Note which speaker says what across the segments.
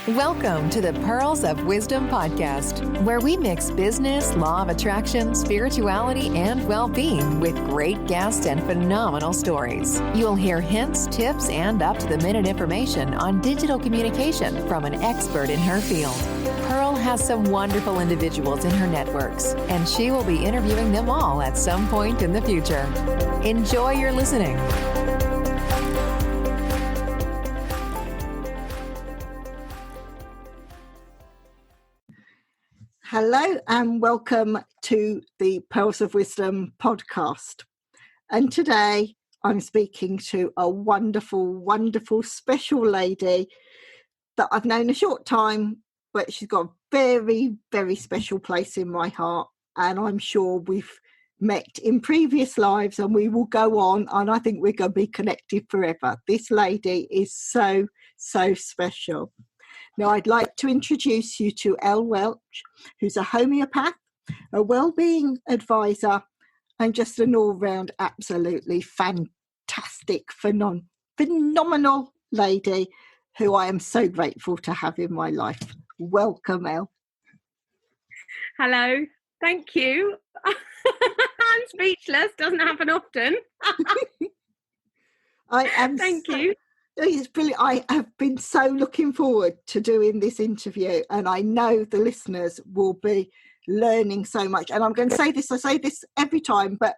Speaker 1: Welcome to the Pearls of Wisdom podcast, where we mix business, law of attraction, spirituality, and well-being with great guests and phenomenal stories. You'll hear hints, tips, and up-to-the-minute information on digital communication from an expert in her field. Pearl has some wonderful individuals in her networks, and she will be interviewing them all at some point in the future. Enjoy your listening.
Speaker 2: Hello and welcome to the Pearls of Wisdom podcast. And today I'm speaking to a wonderful, wonderful special lady that I've known a short time, but she's got a very, very special place in my heart. And I'm sure we've met in previous lives and we will go on. And I think we're going to be connected forever. This lady is so, so special. Now, I'd like to introduce you to Elle, Welch, who's a homeopath, a wellbeing advisor, and just an all-round absolutely fantastic, phenomenal lady who I am so grateful to have in my life. Welcome, Elle.
Speaker 3: Hello. Thank you. I'm speechless. Doesn't happen often. Thank you.
Speaker 2: It's brilliant. I have been so looking forward to doing this interview, and I know the listeners will be learning so much. And I'm going to say this, I say this every time, but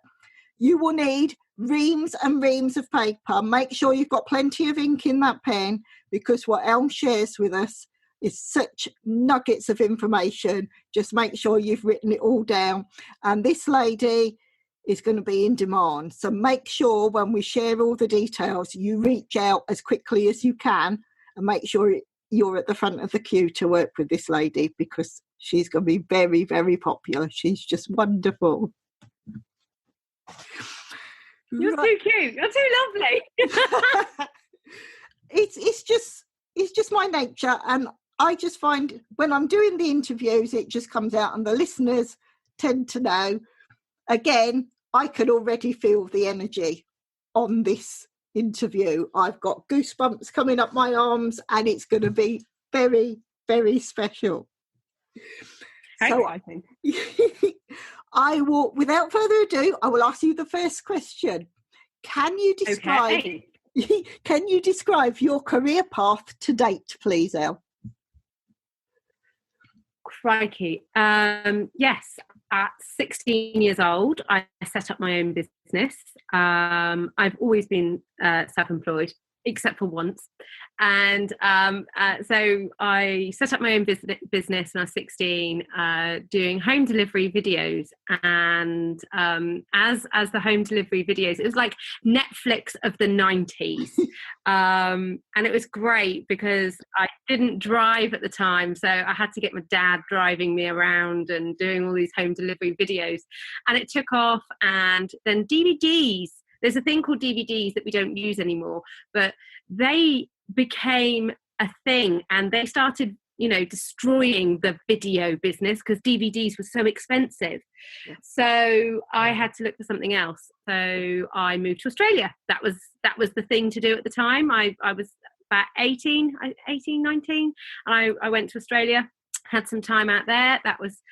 Speaker 2: you will need reams and reams of paper. Make sure you've got plenty of ink in that pen, because what Elle shares with us is such nuggets of information. Just make sure you've written it all down. And this lady is going to be in demand. So make sure when we share all the details, you reach out as quickly as you can and make sure you're at the front of the queue to work with this lady, because she's going to be very, very popular. She's just wonderful.
Speaker 3: You're too cute. You're too lovely.
Speaker 2: It's just my nature. And I just find when I'm doing the interviews, it just comes out and the listeners tend to know. Again, I can already feel the energy on this interview. I've got goosebumps coming up my arms and it's going to be very, very special. So I will, without further ado, I will ask you the first question. Can you describe your career path to date, please, Elle?
Speaker 3: Crikey. Yes. At 16 years old, I set up my own business. I've always been self-employed, except for once. And so I set up my own business when I was 16, doing home delivery videos. And as the home delivery videos, it was like Netflix of the 90s. And it was great because I didn't drive at the time. So I had to get my dad driving me around and doing all these home delivery videos. And it took off. And then DVDs. There's a thing called DVDs that we don't use anymore, but they became a thing and they started, destroying the video business because DVDs were so expensive. Yeah. So I had to look for something else. So I moved to Australia. That was the thing to do at the time. I was about 18, 19, and I went to Australia. Had some time out there. That was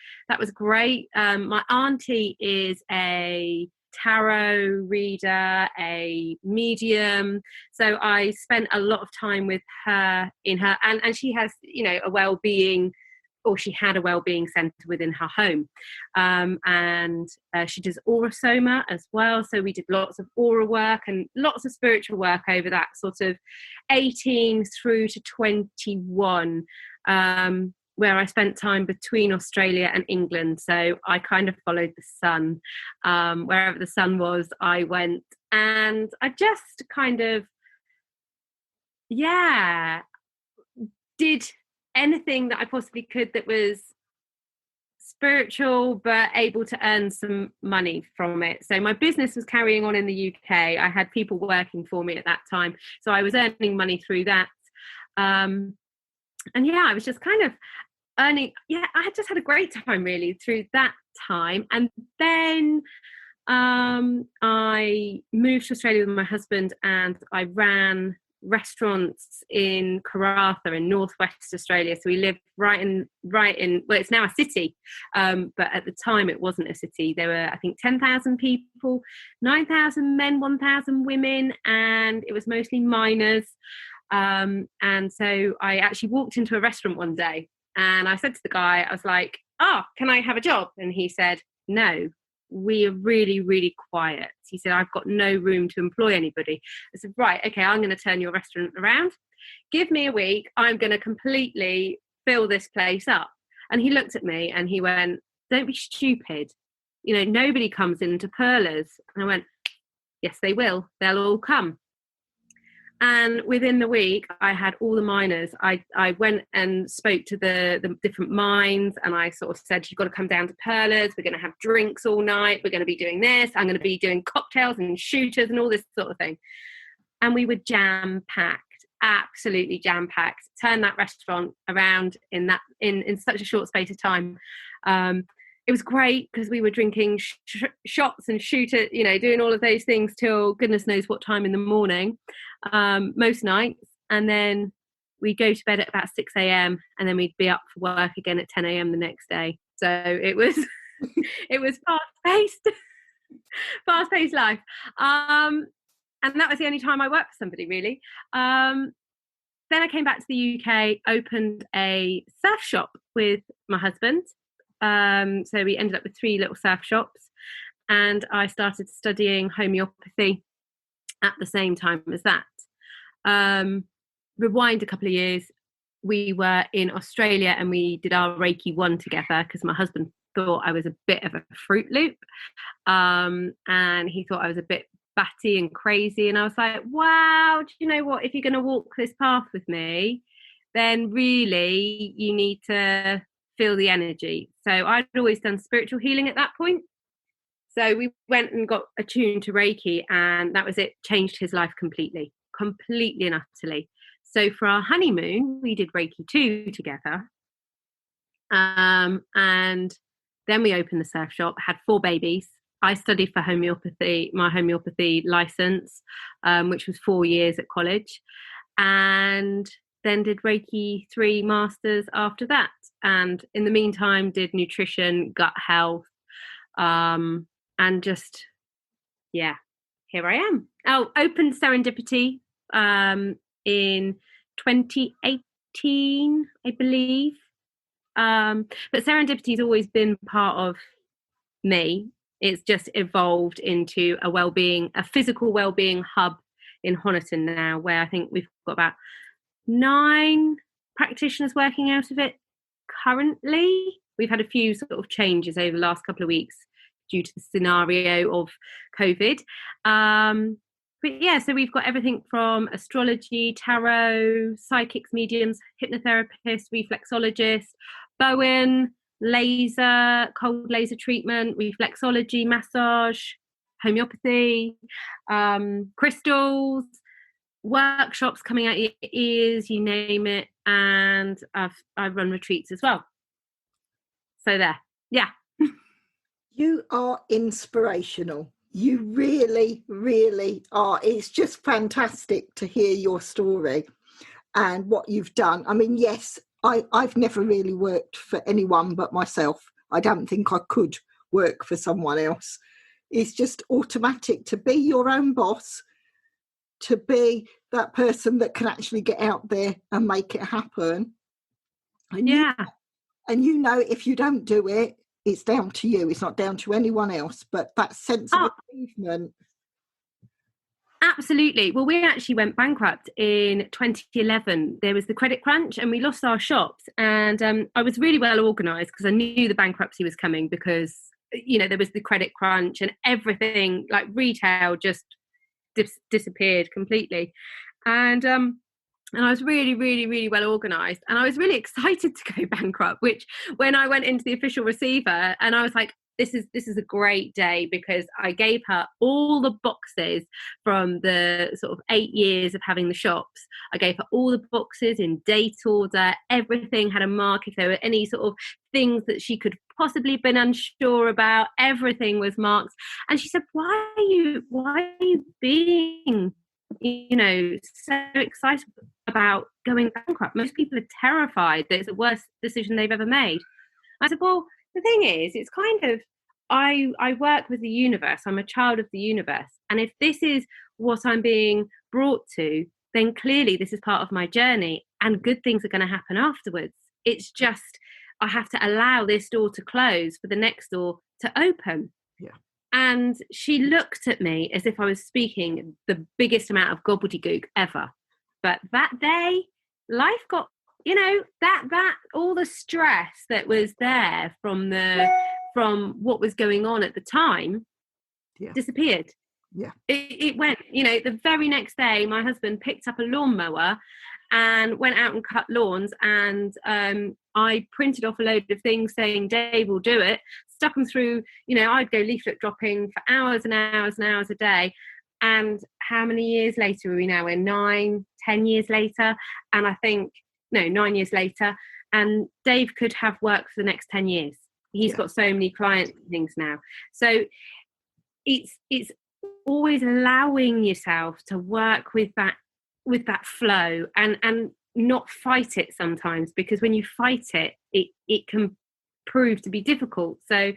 Speaker 3: great. My auntie is a tarot reader, a medium, so I spent a lot of time with her and she has a well-being, or she had a well-being centre within her home, and she does aura soma as well, so we did lots of aura work and lots of spiritual work over that sort of 18 through to 21, where I spent time between Australia and England. So I kind of followed the sun. Wherever the sun was, I went. And I just kind of, did anything that I possibly could that was spiritual, but able to earn some money from it. So my business was carrying on in the UK. I had people working for me at that time. So I was earning money through that. And I was just kind of I had just had a great time really through that time. And then I moved to Australia with my husband and I ran restaurants in Karratha in northwest Australia. So we lived right in well, it's now a city, but at the time it wasn't a city. There were, I think, 10,000 people, 9,000 men, 1,000 women, and it was mostly miners. And so I actually walked into a restaurant one day, and I said to the guy, I was like, "Oh, can I have a job?" And he said, "No, we are really, really quiet." He said, "I've got no room to employ anybody." I said, "Right, okay, I'm going to turn your restaurant around. Give me a week. I'm going to completely fill this place up." And he looked at me and he went, "Don't be stupid. You know, nobody comes into Perlers." And I went, "Yes, they will. They'll all come." And within the week, I had all the miners. I went and spoke to the different mines, and I sort of said, "You've got to come down to Perlers. We're going to have drinks all night. We're going to be doing this. I'm going to be doing cocktails and shooters and all this sort of thing." And we were jam-packed, absolutely jam-packed. Turned that restaurant around in such a short space of time. It was great because we were drinking shots and shooter, you know, doing all of those things till goodness knows what time in the morning, most nights. And then we'd go to bed at about 6 a.m. and then we'd be up for work again at 10 a.m. the next day. So it was, it was fast-paced life. And that was the only time I worked for somebody, really. Then I came back to the UK, opened a surf shop with my husband. So we ended up with 3 little surf shops, and I started studying homeopathy at the same time as that. Rewind a couple of years, we were in Australia and we did our Reiki 1 together because my husband thought I was a bit of a Fruit Loop, and he thought I was a bit batty and crazy, and I was like, wow, do you know what, if you're going to walk this path with me, then really you need to feel the energy. So I'd always done spiritual healing at that point. So we went and got attuned to Reiki, and that was it. Changed his life completely and utterly. So for our honeymoon, we did Reiki 2 together. And then we opened the surf shop, had 4 babies. I studied for homeopathy, my homeopathy license, which was 4 years at college. And then did Reiki 3 masters after that. And in the meantime, did nutrition, gut health, and just, yeah, here I am. Oh, opened Serendipity in 2018, I believe. But Serendipity's always been part of me. It's just evolved into a physical wellbeing hub in Honiton now, where I think we've got about 9 practitioners working out of it currently. We've had a few sort of changes over the last couple of weeks due to the scenario of COVID. But yeah, so we've got everything from astrology, tarot, psychics, mediums, hypnotherapists, reflexologists, Bowen, laser, cold laser treatment, reflexology, massage, homeopathy, crystals, workshops coming out your ears, you name it. And I run retreats as well. So there, yeah.
Speaker 2: You are inspirational. You really, really are. It's just fantastic to hear your story and what you've done. I mean, yes, I've never really worked for anyone but myself. I don't think I could work for someone else. It's just automatic to be your own boss, to be that person that can actually get out there and make it happen. And
Speaker 3: yeah.
Speaker 2: You know, if you don't do it, it's down to you. It's not down to anyone else. But that sense of achievement.
Speaker 3: Absolutely. Well, we actually went bankrupt in 2011. There was the credit crunch and we lost our shops. And I was really well organised because I knew the bankruptcy was coming because, you know, there was the credit crunch and everything, like retail just disappeared completely. And I was really, really, really well organised. And I was really excited to go bankrupt, which when I went into the official receiver and I was like, this is a great day because I gave her all the boxes from the sort of 8 years of having the shops. I gave her all the boxes in date order. Everything had a mark. If there were any sort of things that she could possibly have been unsure about, everything was marked. And she said, why are you being so excited about going bankrupt. Most people are terrified that it's the worst decision they've ever made. I said, well, the thing is, it's kind of, I work with the universe. I'm a child of the universe. And if this is what I'm being brought to, then clearly this is part of my journey and good things are going to happen afterwards. It's just, I have to allow this door to close for the next door to open.
Speaker 2: Yeah.
Speaker 3: And she looked at me as if I was speaking the biggest amount of gobbledygook ever. But that day, life got, that all the stress that was there from what was going on at the time disappeared.
Speaker 2: Yeah.
Speaker 3: It went, the very next day, my husband picked up a lawnmower and went out and cut lawns. And I printed off a load of things saying, Dave will do it, stuck them through, I'd go leaflet dropping for hours and hours and hours a day. And how many years later are we now? We're 9, 10 years later. And I think, 9 years later. And Dave could have work for the next 10 years. He's got so many client things now. So it's always allowing yourself to work with that flow and not fight it sometimes, because when you fight it, it can prove to be difficult. So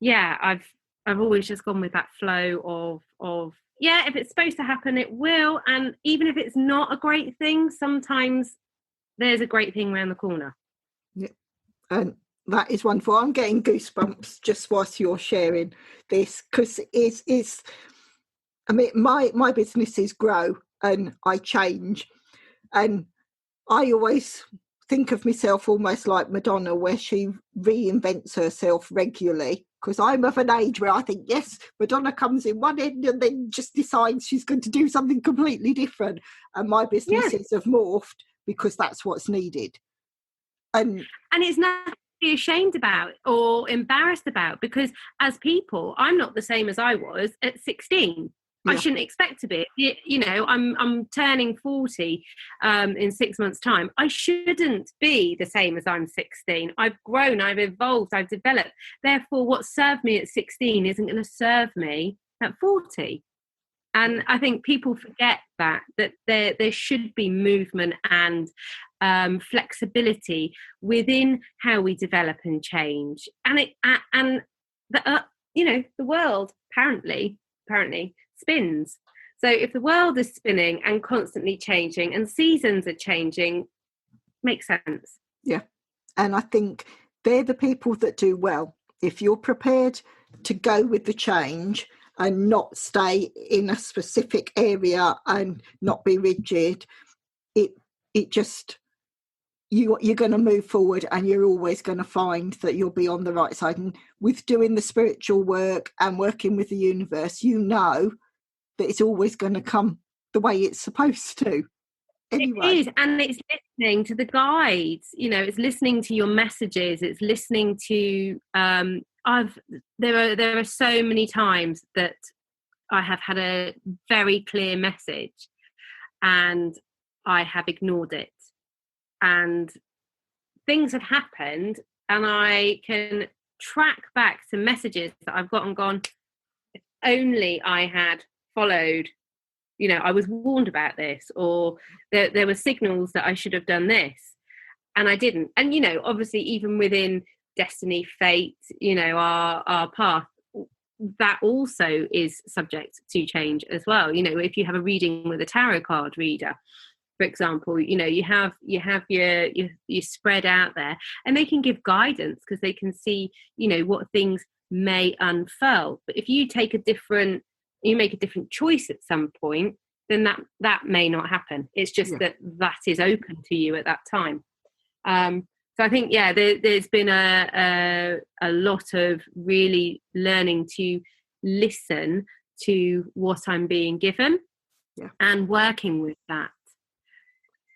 Speaker 3: I've always just gone with that flow of if it's supposed to happen, it will. And even if it's not a great thing, sometimes there's a great thing around the corner.
Speaker 2: Yeah. And that is wonderful. I'm getting goosebumps just whilst you're sharing this, because it's my businesses grow and I change, and I always think of myself almost like Madonna, where she reinvents herself regularly, because I'm of an age where I think, yes, Madonna comes in one end and then just decides she's going to do something completely different, and my businesses have morphed because that's what's needed. And
Speaker 3: it's nothing to be ashamed about or embarrassed about, because as people, I'm not the same as I was at 16. Yeah. I shouldn't expect to be. I'm turning 40 in 6 months' time. I shouldn't be the same as I'm 16. I've grown, I've evolved, I've developed. Therefore, what served me at 16 isn't going to serve me at 40. And I think people forget that there should be movement and flexibility within how we develop and change. And the world apparently spins. So if the world is spinning and constantly changing and seasons are changing, makes sense.
Speaker 2: Yeah. And I think they're the people that do well. If you're prepared to go with the change and not stay in a specific area and not be rigid, it just, you're going to move forward, and you're always going to find that you'll be on the right side. And with doing the spiritual work and working with the universe, that it's always going to come the way it's supposed to. Anyway.
Speaker 3: It is, and it's listening to the guides. It's listening to your messages. It's listening to. There are so many times that I have had a very clear message, and I have ignored it, and things have happened, and I can track back to messages that I've got and gone, if only I had followed, I was warned about this, or there were signals that I should have done this, and I didn't. And obviously even within destiny, fate, our path, that also is subject to change as well. If you have a reading with a tarot card reader, for example, you have your spread out there, and they can give guidance because they can see what things may unfurl. But if you make a different choice at some point, then that may not happen. It's just that is open to you at that time. So I think, there's been a lot of really learning to listen to what I'm being given and working with that.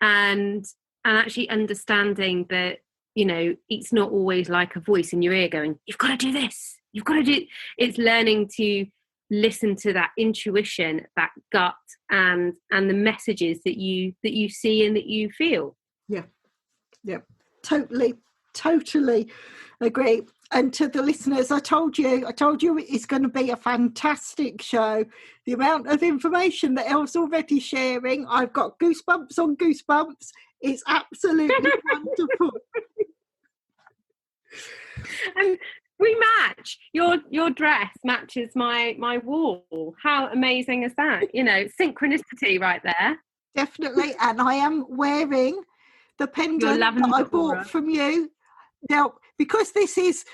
Speaker 3: And actually understanding that, it's not always like a voice in your ear going, you've got to do this, you've got to do. It's learning to listen to that intuition, that gut, and the messages that you see and that you feel.
Speaker 2: Yeah. Totally totally agree. And to the listeners, I told you it's going to be a fantastic show. The amount of information that Elle's already sharing, I've got goosebumps on goosebumps. It's absolutely wonderful.
Speaker 3: And we match. Your dress matches my wall. How amazing is that? You know, synchronicity right there.
Speaker 2: Definitely. And I am wearing the pendant that I bought from you. Now, because this is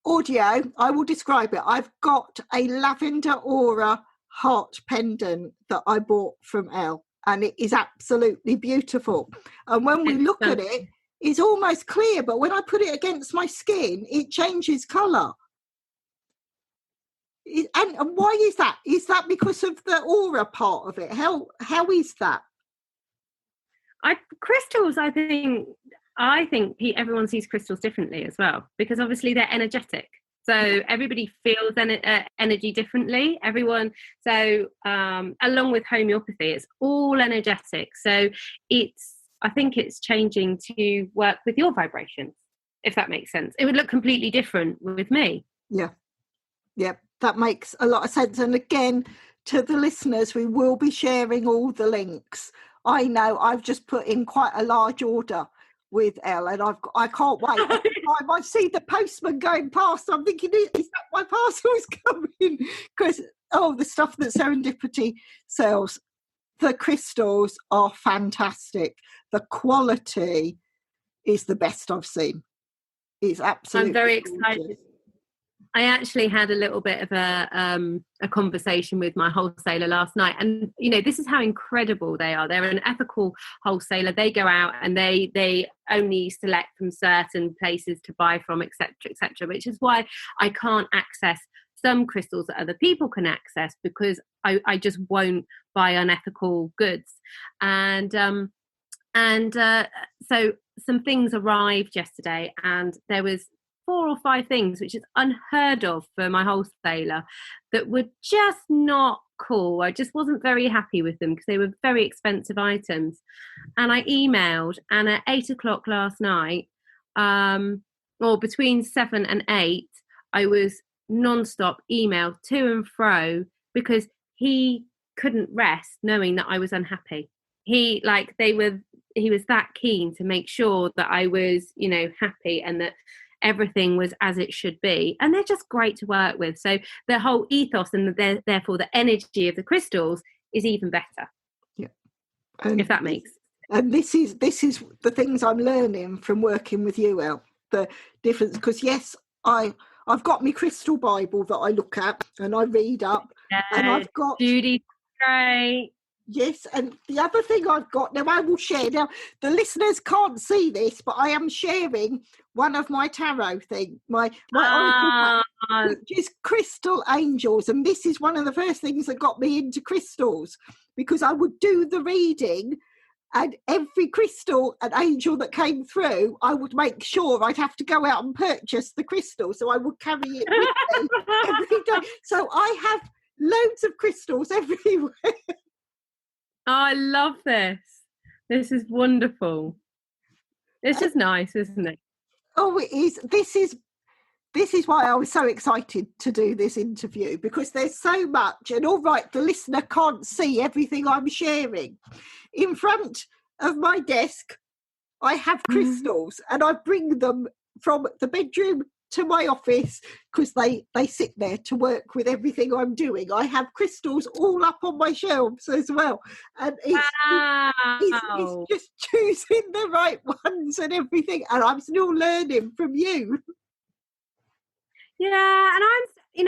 Speaker 2: audio, I will describe it. I've got a lavender aura heart pendant that I bought from Elle, and it is absolutely beautiful. And when we look at it, it's almost clear, but when I put it against my skin, it changes colour. And why is that? Is that because of the aura part of it? How is that?
Speaker 3: Crystals, I think everyone sees crystals differently as well, because obviously they're energetic. So everybody feels energy differently. Everyone. So along with homeopathy, it's all energetic. So I think it's changing to work with your vibrations, if that makes sense. It would look completely different with me.
Speaker 2: Yeah, that makes a lot of sense. And again, to the listeners, we will be sharing all the links. I know I've just put in quite a large order with Elle, and I can't wait. Every time I see the postman going past, I'm thinking, is that my parcel's coming? Because, the stuff that Serendipity sells, the crystals are fantastic. The quality is the best I've seen. It's absolutely
Speaker 3: I'm very
Speaker 2: gorgeous.
Speaker 3: excited. I actually had a little bit of a conversation with my wholesaler last night, and this is how incredible they are. They're an ethical wholesaler. They go out and they only select from certain places to buy from, etc., etc. Which is why I can't access some crystals that other people can access, because I just won't buy unethical goods. And so some things arrived yesterday, and there was 4 or 5 things, which is unheard of for my wholesaler, that were just not cool. I just wasn't very happy with them because they were very expensive items. And I emailed, and at 8 o'clock last night, or between 7 and 8, I was non-stop email to and fro, because he couldn't rest knowing that I was unhappy. He was that keen to make sure that I was, happy, and that everything was as it should be. And they're just great to work with. So the whole ethos and therefore the energy of the crystals is even better. Yeah. If that makes.
Speaker 2: And this is the things I'm learning from working with you, Elle. The difference, because yes, I've got my crystal Bible that I look at and I read up, and I've got
Speaker 3: Judy. Great.
Speaker 2: Yes, and the other thing I've got, now I will share, now the listeners can't see this, but I am sharing one of my tarot thing, my oracle pack, which is crystal angels. And this is one of the first things that got me into crystals, because I would do the reading, and every crystal and angel that came through, I would make sure I'd have to go out and purchase the crystal, so I would carry it with me every day. So I have loads of crystals everywhere.
Speaker 3: Oh, I love this. This is wonderful. It's just nice, isn't it?
Speaker 2: Oh, it is. This is why I was so excited to do this interview, because there's so much. And all right, the listener can't see everything I'm sharing. In front of my desk, I have crystals, and I bring them from the bedroom to my office, because they sit there to work with everything I'm doing. I have crystals all up on my shelves as well, and it's just choosing the right ones and everything, and I'm still learning from you.
Speaker 3: Yeah, and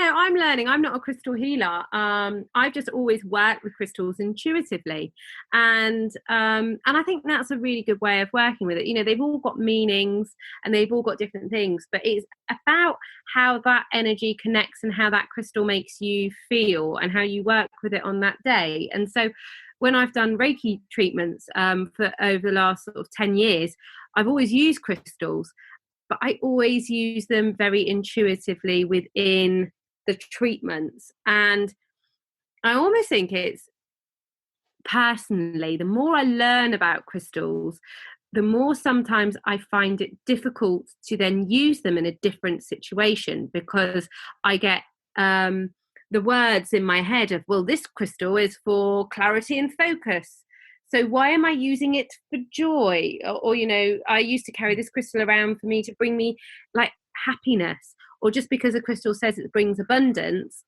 Speaker 3: I'm learning. I'm not a crystal healer. I've just always worked with crystals intuitively, and I think that's a really good way of working with it. They've all got meanings and they've all got different things, but it's about how that energy connects and how that crystal makes you feel and how you work with it on that day. And so, when I've done Reiki treatments for over the last sort of 10 years, I've always used crystals. But I always use them very intuitively within the treatments. And I almost think it's, personally, the more I learn about crystals, the more sometimes I find it difficult to then use them in a different situation, because I get the words in my head of, well, this crystal is for clarity and focus, so why am I using it for joy? Or I used to carry this crystal around for me to bring me like happiness, or just because a crystal says it brings abundance,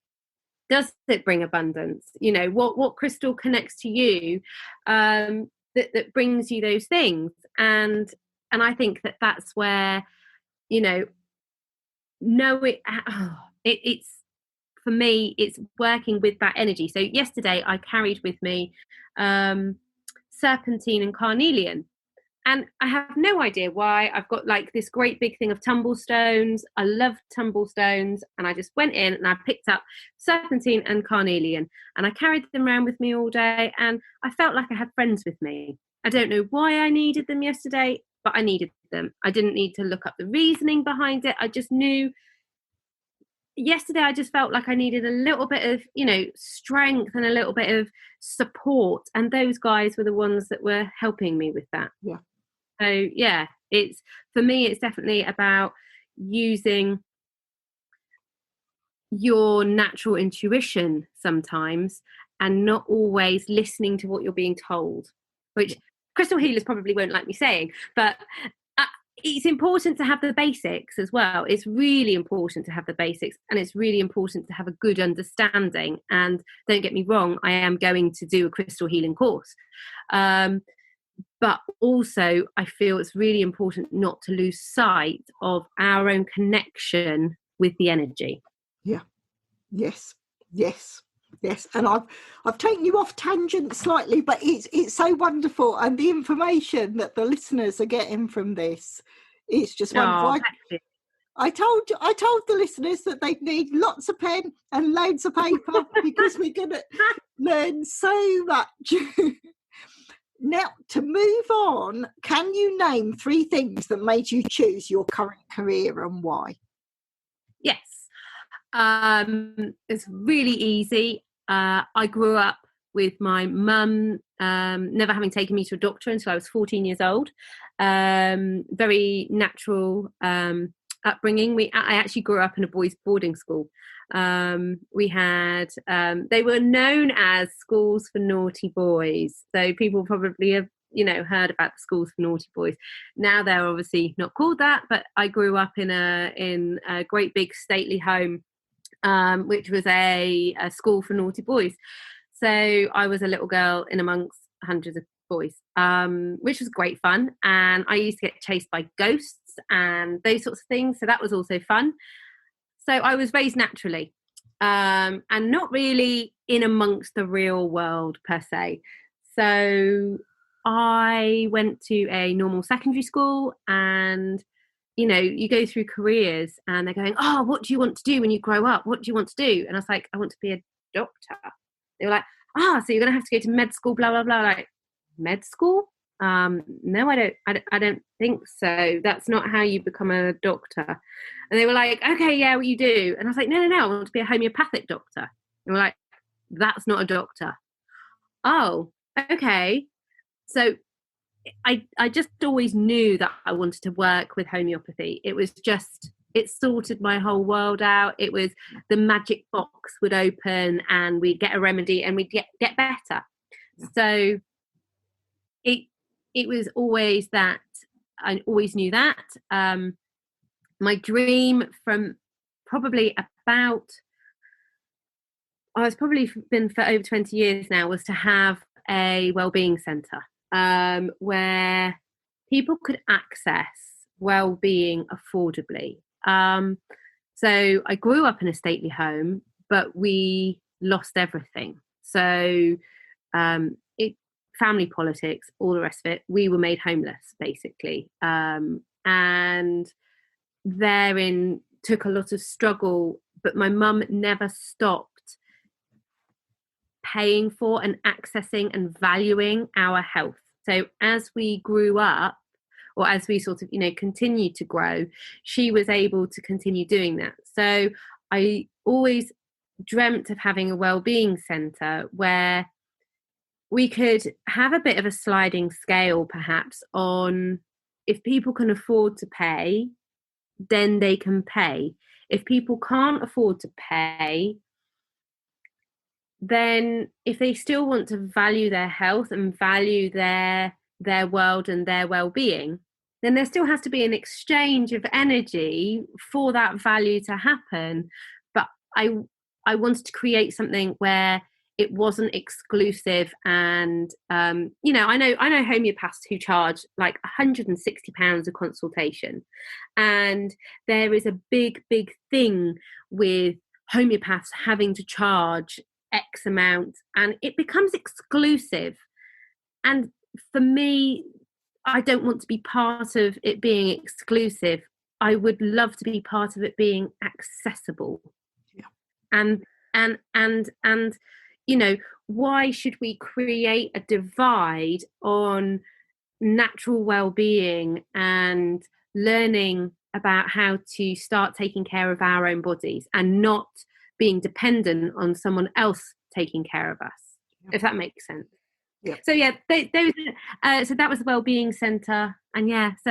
Speaker 3: does it bring abundance? What crystal connects to you that brings you those things? And I think that's where it's for me, it's working with that energy. So yesterday I carried with me serpentine and carnelian, and I have no idea why. I've got like this great big thing of tumblestones. I love tumblestones, and I just went in and I picked up serpentine and carnelian, and I carried them around with me all day, and I felt like I had friends with me. I don't know why I needed them yesterday, but I needed them. I didn't need to look up the reasoning behind it. I just knew. Yesterday I just felt like I needed a little bit of strength and a little bit of support, and those guys were the ones that were helping me with that. So it's, for me, it's definitely about using your natural intuition sometimes, and not always listening to what you're being told, which crystal healers probably won't like me saying, but it's important to have the basics as well. It's really important to have the basics, and it's really important to have a good understanding. And don't get me wrong, I am going to do a crystal healing course. But also I feel it's really important not to lose sight of our own connection with the energy.
Speaker 2: Yeah. Yes. And I've taken you off tangent slightly, but it's so wonderful, and the information that the listeners are getting from this, it's just wonderful. I told the listeners that they'd need lots of pen and loads of paper because we're going to learn so much. Now, to move on, can you name 3 things that made you choose your current career and why?
Speaker 3: Yes. It's really easy. I grew up with my mum never having taken me to a doctor until I was 14 years old. Very natural upbringing. I actually grew up in a boys' boarding school. We had they were known as schools for naughty boys, so people probably have heard about the schools for naughty boys. Now they're obviously not called that, but I grew up in a great big stately home, which was a school for naughty boys. So I was a little girl in amongst hundreds of boys, which was great fun. And I used to get chased by ghosts and those sorts of things. So that was also fun. So I was raised naturally, and not really in amongst the real world per se. So I went to a normal secondary school, and you go through careers and they're going, oh, what do you want to do when you grow up? What do you want to do? And I was like, I want to be a doctor. They were like, so you're going to have to go to med school, blah, blah, blah. Like, med school? No, I don't think so. That's not how you become a doctor. And they were like, okay, yeah, what you do? And I was like, no, I want to be a homeopathic doctor. And they were like, that's not a doctor. Oh, okay. So I just always knew that I wanted to work with homeopathy. It sorted my whole world out. It was the magic box would open and we'd get a remedy and we'd get better. So it was always that. I always knew that. My dream from probably been for over 20 years now, was to have a Wellbeing centre where people could access well-being affordably. So I grew up in a stately home, but we lost everything. So family politics, all the rest of it, we were made homeless basically. And therein took a lot of struggle, but my mum never stopped paying for and accessing and valuing our health. So as we grew up, or as we sort of, continued to grow, she was able to continue doing that. So I always dreamt of having a wellbeing centre where we could have a bit of a sliding scale perhaps on, if people can afford to pay, then they can pay. If people can't afford to pay, then if they still want to value their health and value their world and their well-being, then there still has to be an exchange of energy for that value to happen. But I wanted to create something where it wasn't exclusive, and I know homeopaths who charge like £160 a consultation, and there is a big thing with homeopaths having to charge X amount, and it becomes exclusive. And for me, I don't want to be part of it being exclusive. I would love to be part of it being accessible. Yeah. And why should we create a divide on natural well-being and learning about how to start taking care of our own bodies and not being dependent on someone else taking care of us, if that makes sense. Yeah. So yeah, so that was the Wellbeing Centre, and that's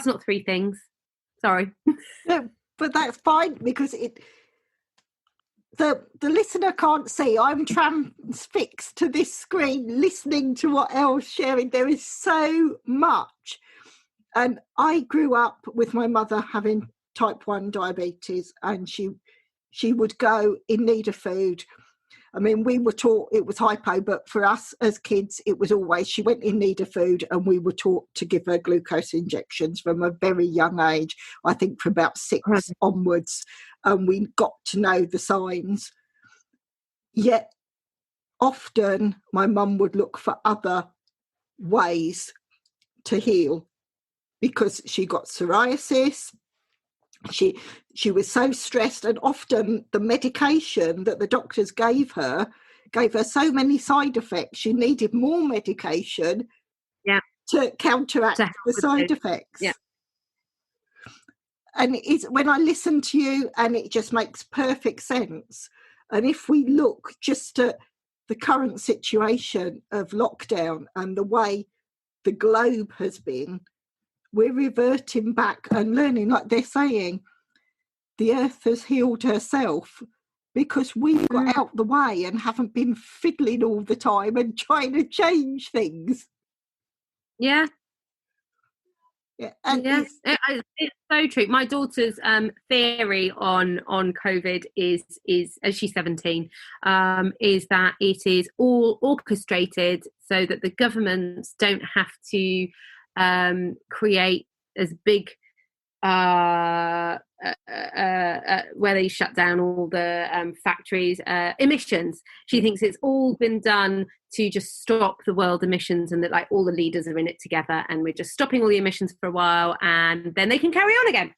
Speaker 3: not three things. Sorry.
Speaker 2: No, but that's fine, because the listener can't see. I'm transfixed to this screen, listening to what Elle's sharing. There is so much, and I grew up with my mother having type 1 diabetes, and she would go in need of food. I mean, we were taught it was hypo, but for us as kids, it was always she went in need of food, and we were taught to give her glucose injections from a very young age, I think from about 6 onwards, and we got to know the signs. Yet often my mum would look for other ways to heal, because she got psoriasis. She was so stressed, and often the medication that the doctors gave her so many side effects. She needed more medication to counteract the side effects. Yeah. And it's when I listen to you, and it just makes perfect sense. And if we look just at the current situation of lockdown and the way the globe has been, we're reverting back and learning, like they're saying, the earth has healed herself because we've got out the way and haven't been fiddling all the time and trying to change things.
Speaker 3: Yeah.
Speaker 2: Yeah, and
Speaker 3: it's so true. My daughter's theory on COVID is as she's 17, is that it is all orchestrated so that the governments don't have to create as big where they shut down all the factories emissions. She thinks it's all been done to just stop the world emissions, and that like all the leaders are in it together, and we're just stopping all the emissions for a while, and then they can carry on again.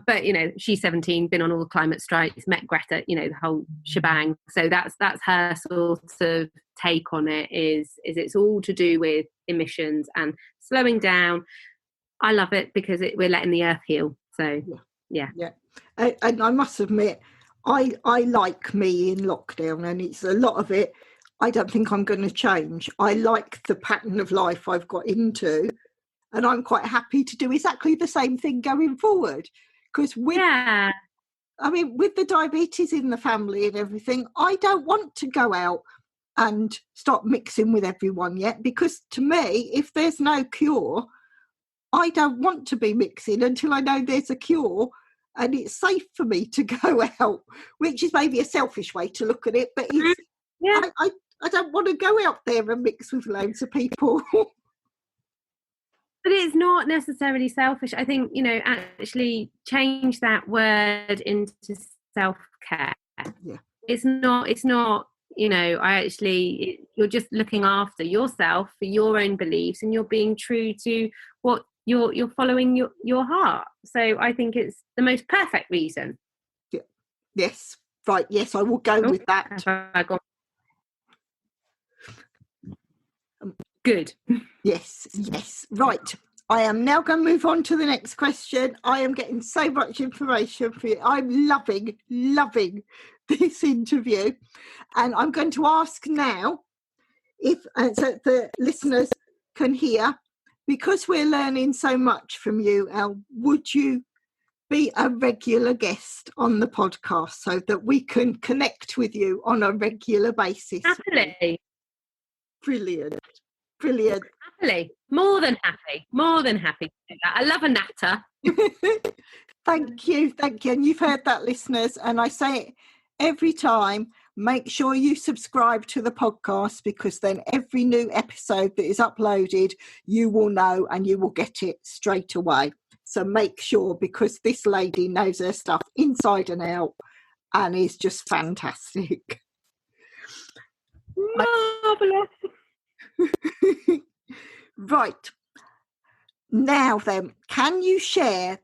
Speaker 3: But she's 17, been on all the climate strikes, met Greta, the whole shebang. So that's her sort of take on it, is it's all to do with emissions and slowing down. I love it because we're letting the earth heal. So yeah.
Speaker 2: And I must admit, I like me in lockdown, and it's a lot of it I don't think I'm going to change. I like the pattern of life I've got into, and I'm quite happy to do exactly the same thing going forward. Because with the diabetes in the family and everything, I don't want to go out and start mixing with everyone yet, because to me, if there's no cure, I don't want to be mixing until I know there's a cure and it's safe for me to go out, which is maybe a selfish way to look at it, but it's, I don't want to go out there and mix with loads of people.
Speaker 3: But it's not necessarily selfish. I think, actually change that word into self-care.
Speaker 2: Yeah.
Speaker 3: It's not, you're just looking after yourself for your own beliefs, and you're being true to what you're following your heart. So I think it's the most perfect reason.
Speaker 2: Yeah. Yes. Right. Yes, I will go with that.
Speaker 3: Good.
Speaker 2: Yes. Right. I am now going to move on to the next question. I am getting so much information for you. I'm loving this interview. And I'm going to ask now if so the listeners can hear, because we're learning so much from you, Elle, would you be a regular guest on the podcast so that we can connect with you on a regular basis?
Speaker 3: Happily.
Speaker 2: Brilliant.
Speaker 3: Happily. More than happy to do that. I love a natter.
Speaker 2: Thank you. And you've heard that, listeners, and I say it every time. Make sure you subscribe to the podcast, because then every new episode that is uploaded, you will know and you will get it straight away. So make sure, because this lady knows her stuff inside and out and is just fantastic.
Speaker 3: Marvellous.
Speaker 2: Right. Now then, can you share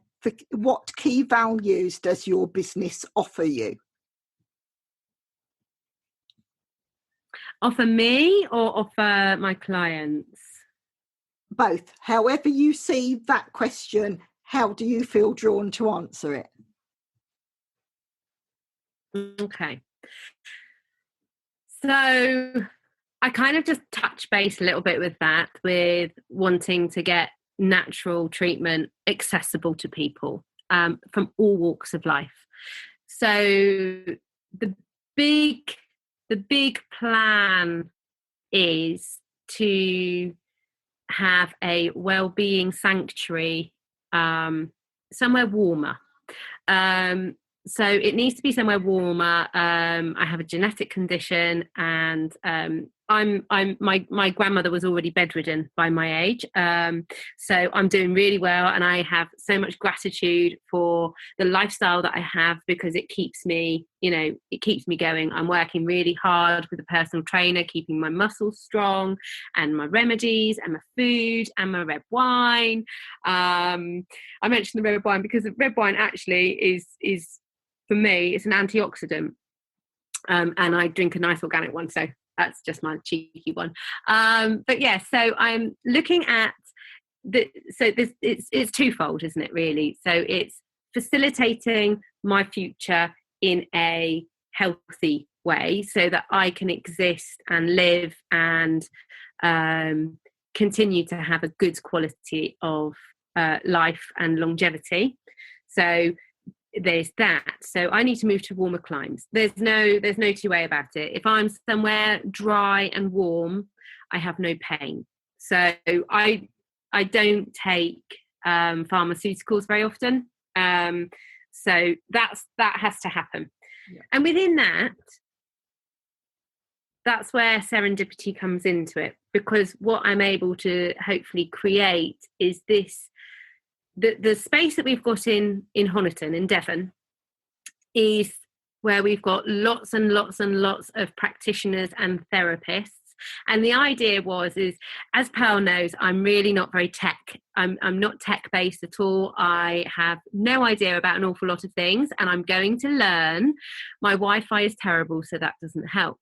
Speaker 2: what key values does your business offer you?
Speaker 3: Offer me or offer my clients?
Speaker 2: Both. However you see that question, how do you feel drawn to answer it?
Speaker 3: Okay. So I kind of just touch base a little bit with that, with wanting to get natural treatment accessible to people from all walks of life. So the big plan is to have a well-being sanctuary somewhere warmer. So it needs to be somewhere warmer. I have a genetic condition, and my grandmother was already bedridden by my age. So I'm doing really well, and I have so much gratitude for the lifestyle that I have, because it keeps me, it keeps me going. I'm working really hard with a personal trainer, keeping my muscles strong, and my remedies, and my food, and my red wine. I mentioned the red wine because the red wine actually is for me, it's an antioxidant, and I drink a nice organic one, so that's just my cheeky one. But yeah, so I'm looking at it's twofold, isn't it, really? So it's facilitating my future in a healthy way, so that I can exist and live and continue to have a good quality of life and longevity. So there's that. So I need to move to warmer climes. There's no two way about it. If I'm somewhere dry and warm, I have no pain. So I don't take pharmaceuticals very often. So that has to happen. Yeah. And within that's where serendipity comes into it, because what I'm able to hopefully create is this. The space that we've got in Honiton, in Devon, is where we've got lots and lots and lots of practitioners and therapists. And the idea is, as Pearl knows, I'm really not very tech. I'm not tech-based at all. I have no idea about an awful lot of things, and I'm going to learn. My Wi-Fi is terrible, so that doesn't help.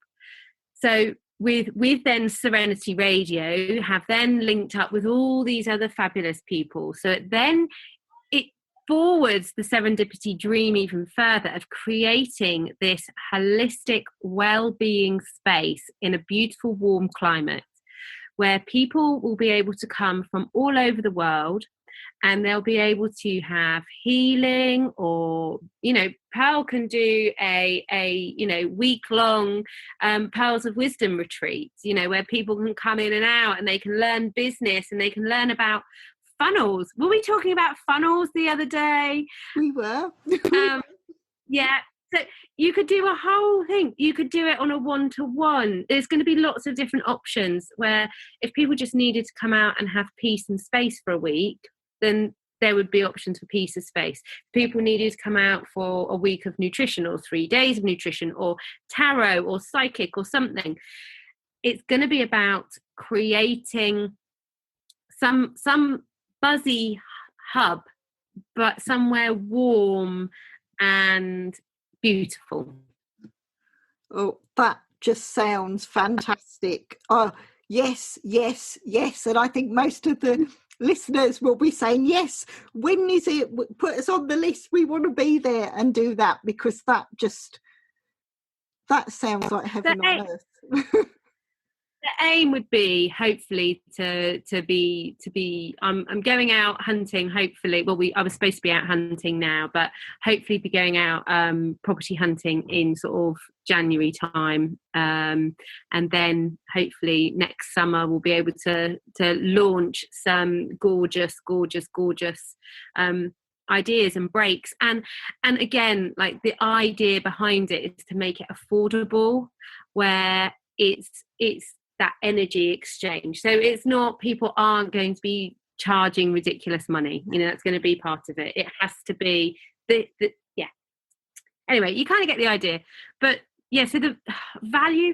Speaker 3: So with then Serenity Radio have then linked up with all these other fabulous people. So it forwards the serendipity dream even further of creating this holistic well-being space in a beautiful warm climate, where people will be able to come from all over the world, and they'll be able to have healing, or Pearl can do a week-long Pearls of Wisdom retreats, where people can come in and out, and they can learn business, and they can learn about funnels. Were we talking about funnels the other day?
Speaker 2: We were.
Speaker 3: Yeah. So you could do a whole thing. You could do it on a one-to-one. There's going to be lots of different options, where if people just needed to come out and have peace and space for a week, then there would be options for peace and space. People needed to come out for a week of nutrition, or 3 days of nutrition, or tarot, or psychic, or something. It's going to be about creating some buzzy hub, but somewhere warm and beautiful.
Speaker 2: Oh, that just sounds fantastic. Oh, yes. And I think most of the listeners will be saying, yes, when is it? Put us on the list. We want to be there and do that, because that sounds like heaven on earth.
Speaker 3: the aim would be hopefully to be I'm going out hunting, hopefully. Well, I was supposed to be out hunting now, but hopefully be going out property hunting in sort of January time, and then hopefully next summer we'll be able to launch some gorgeous ideas and breaks, and again, like, the idea behind it is to make it affordable, where it's that energy exchange. So it's not, people aren't going to be charging ridiculous money, that's going to be part of it. It has to be yeah. Anyway, you kind of get the idea. But yeah, so the value,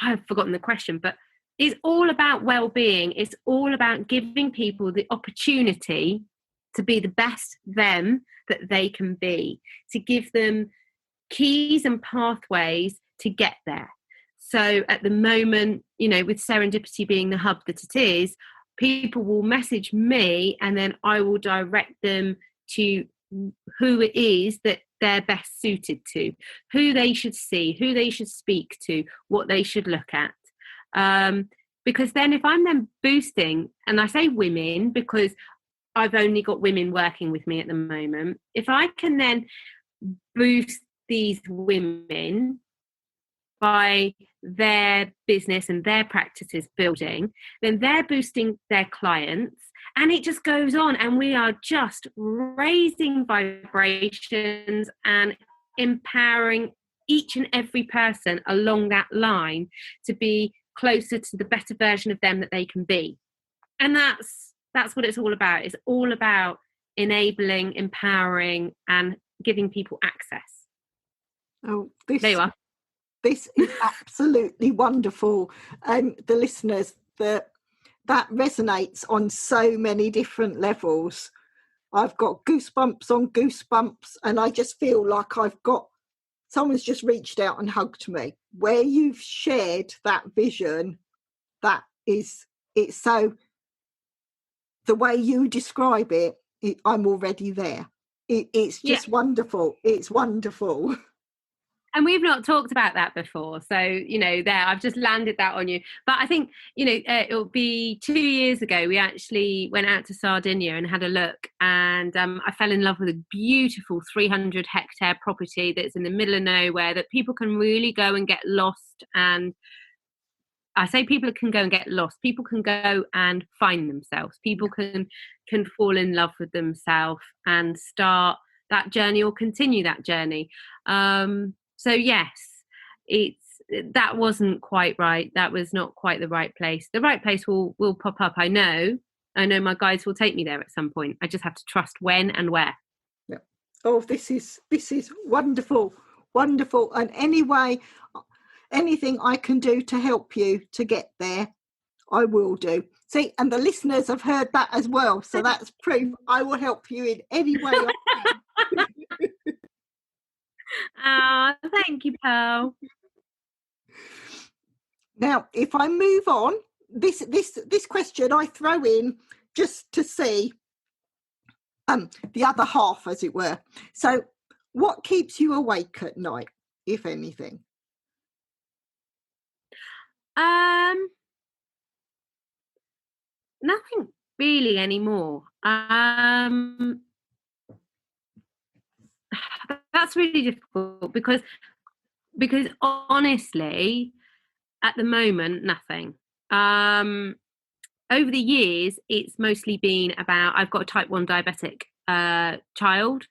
Speaker 3: I've forgotten the question, but it's all about well-being. It's all about giving people the opportunity to be the best them that they can be, to give them keys and pathways to get there. So at the moment, with Serendipity being the hub that it is, people will message me and then I will direct them to who it is that they're best suited to, who they should see, who they should speak to, what they should look at. Because then if I'm then boosting, and I say women because I've only got women working with me at the moment, if I can then boost these women by their business and their practices building, then they're boosting their clients, and it just goes on, and we are just raising vibrations and empowering each and every person along that line to be closer to the better version of them that they can be. And that's what it's all about. It's all about enabling, empowering, and giving people access.
Speaker 2: Oh,
Speaker 3: there you are.
Speaker 2: This is absolutely wonderful. The listeners, that resonates on so many different levels. I've got goosebumps on goosebumps, and I just feel like someone's just reached out and hugged me. Where you've shared that vision, it's so, the way you describe it, I'm already there. It's just wonderful. It's wonderful.
Speaker 3: And we've not talked about that before. So, I've just landed that on you. But I think, it'll be 2 years ago, we actually went out to Sardinia and had a look. And I fell in love with a beautiful 300 hectare property that's in the middle of nowhere, that people can really go and get lost. And I say people can go and get lost. People can go and find themselves. People can fall in love with themselves and start that journey or continue that journey. So yes, that wasn't quite right. That was not quite the right place. The right place will pop up. I know my guides will take me there at some point. I just have to trust when and where.
Speaker 2: Yeah. Oh, this is wonderful, wonderful. And anyway, anything I can do to help you to get there, I will do. See, and the listeners have heard that as well. So that's proof I will help you in any way I can.
Speaker 3: Thank you, Pearl.
Speaker 2: Now, if I move on, this question I throw in just to see the other half, as it were. So, what keeps you awake at night, if anything?
Speaker 3: Nothing really anymore. That's really difficult because honestly, at the moment, nothing. Over the years, it's mostly been about, I've got a type 1 diabetic child.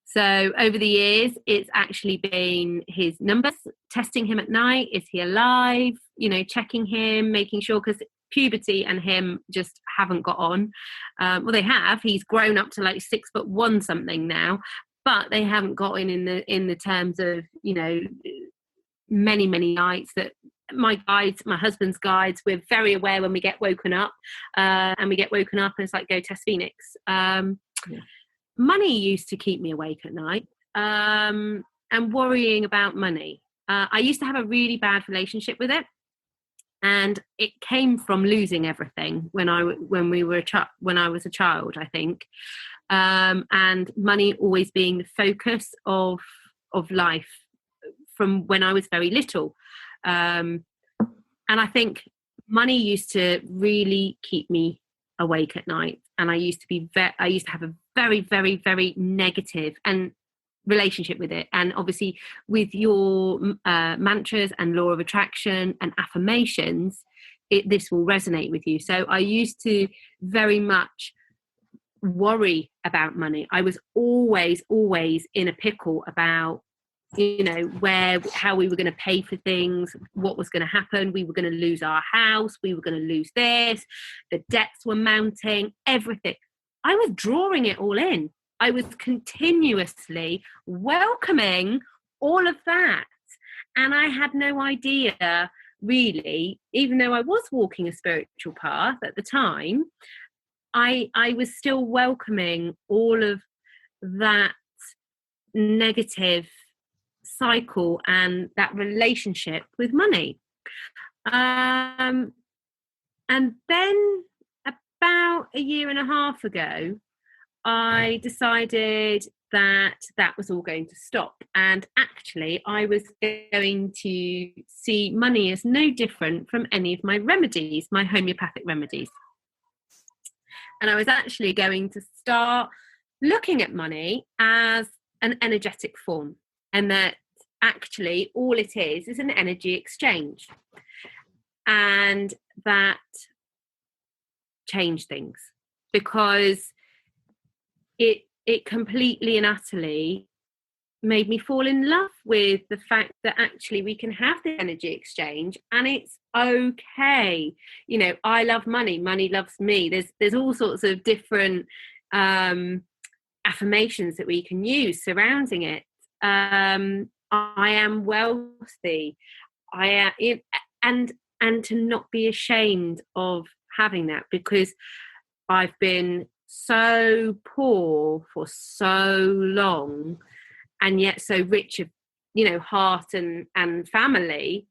Speaker 3: So over the years, it's actually been his numbers, testing him at night. Is he alive? Checking him, making sure, because puberty and him just haven't got on. Well, they have. He's grown up to like 6'1" something now. But they haven't got in the terms of, many nights that my husband's guides, we're very aware when we get woken up, and we get woken up and it's like, go test Phoenix. Money used to keep me awake at night, and worrying about money. I used to have a really bad relationship with it, and it came from losing everything when I was a child, I think. And money always being the focus of life from when I was very little. And I think money used to really keep me awake at night, and I used to have a very, very, very negative and relationship with it. And obviously with your mantras and law of attraction and affirmations, this will resonate with you. So I used to very much worry about money. I was always in a pickle about, you know, how we were going to pay for things, what was going to happen. We were going to lose our house, we were going to lose this, the debts were mounting, everything. I was drawing it all in. I was continuously welcoming all of that, and I had no idea really, even though I was walking a spiritual path at the time, I was still welcoming all of that negative cycle and that relationship with money. And then about a year and a half ago, I decided that was all going to stop. And actually, I was going to see money as no different from any of my remedies, my homeopathic remedies. And I was actually going to start looking at money as an energetic form, and that actually all it is an energy exchange. And that changed things, because it completely and utterly made me fall in love with the fact that actually we can have the energy exchange, and it's okay. You know, I love money, money loves me. There's all sorts of different affirmations that we can use surrounding it. I am wealthy. I am, and to not be ashamed of having that, because I've been so poor for so long, and yet so rich of, you know, heart and family,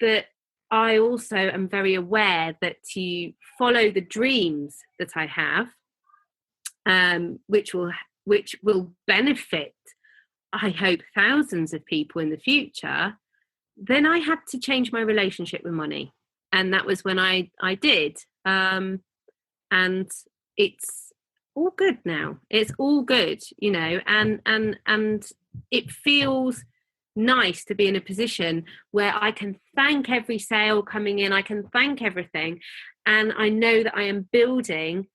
Speaker 3: that I also am very aware that to follow the dreams that I have, which will benefit, I hope, thousands of people in the future, then I had to change my relationship with money. And that was when I did. And it's all good now. It's all good, you know, and it feels nice to be in a position where I can thank every sale coming in. I can thank everything. And I know that I am building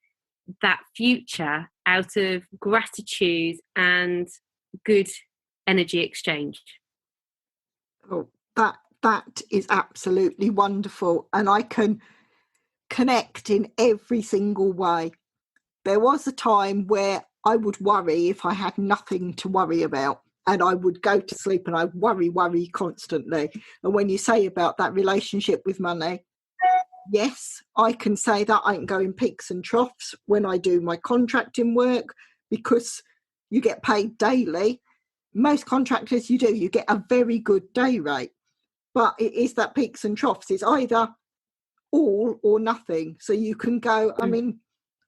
Speaker 3: that future out of gratitude and good energy exchange.
Speaker 2: Oh, that is absolutely wonderful, and I can connect in every single way. There was a time where I would worry if I had nothing to worry about, and I would go to sleep and I worry constantly. And when you say about that relationship with money, yes, I can say that I can go in peaks and troughs when I do my contracting work, because you get paid daily. Most contractors, you get a very good day rate, but it is that peaks and troughs. It's either all or nothing. So you can go, I mean,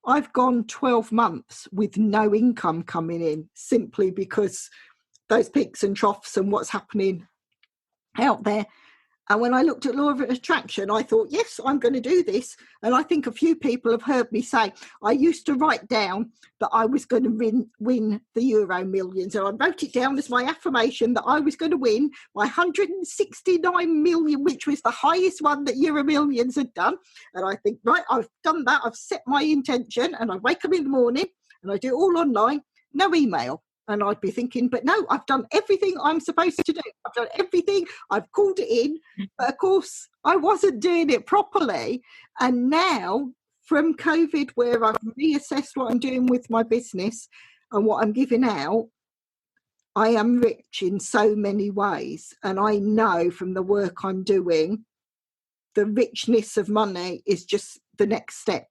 Speaker 2: I've gone 12 months with no income coming in, simply because those peaks and troughs and what's happening out there. And when I looked at law of attraction, I thought, yes, I'm going to do this. And I think a few people have heard me say, I used to write down that I was going to win the Euro Millions. And I wrote it down as my affirmation that I was going to win my 169 million, which was the highest one that Euro Millions had done. And I think, right, I've done that. I've set my intention, and I wake up in the morning and I do it all online, no email. And I'd be thinking, but no, I've done everything I'm supposed to do. I've done everything. I've called it in. But of course, I wasn't doing it properly. And now, from COVID, where I've reassessed what I'm doing with my business and what I'm giving out, I am rich in so many ways. And I know from the work I'm doing, the richness of money is just the next step.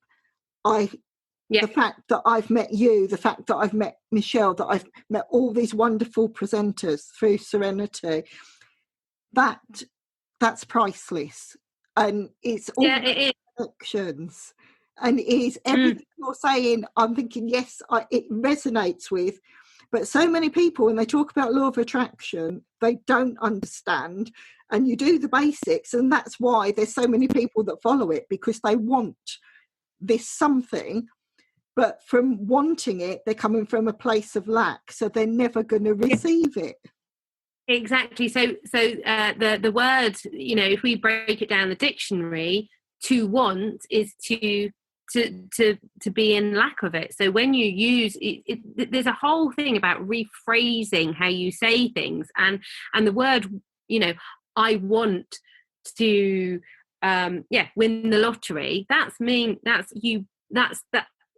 Speaker 2: The fact that I've met you, the fact that I've met Michelle, that I've met all these wonderful presenters through Serenity, that's priceless. And it's all connections. And it is everything you're saying, I'm thinking, yes, it resonates with. But so many people, when they talk about law of attraction, they don't understand. And you do the basics, and that's why there's so many people that follow it, because they want this something, but from wanting it, they're coming from a place of lack, so they're never going to receive it.
Speaker 3: Exactly. So the word, if we break it down the dictionary, to want is to be in lack of it. So when you use it, there's a whole thing about rephrasing how you say things, and the word, I want to win the lottery.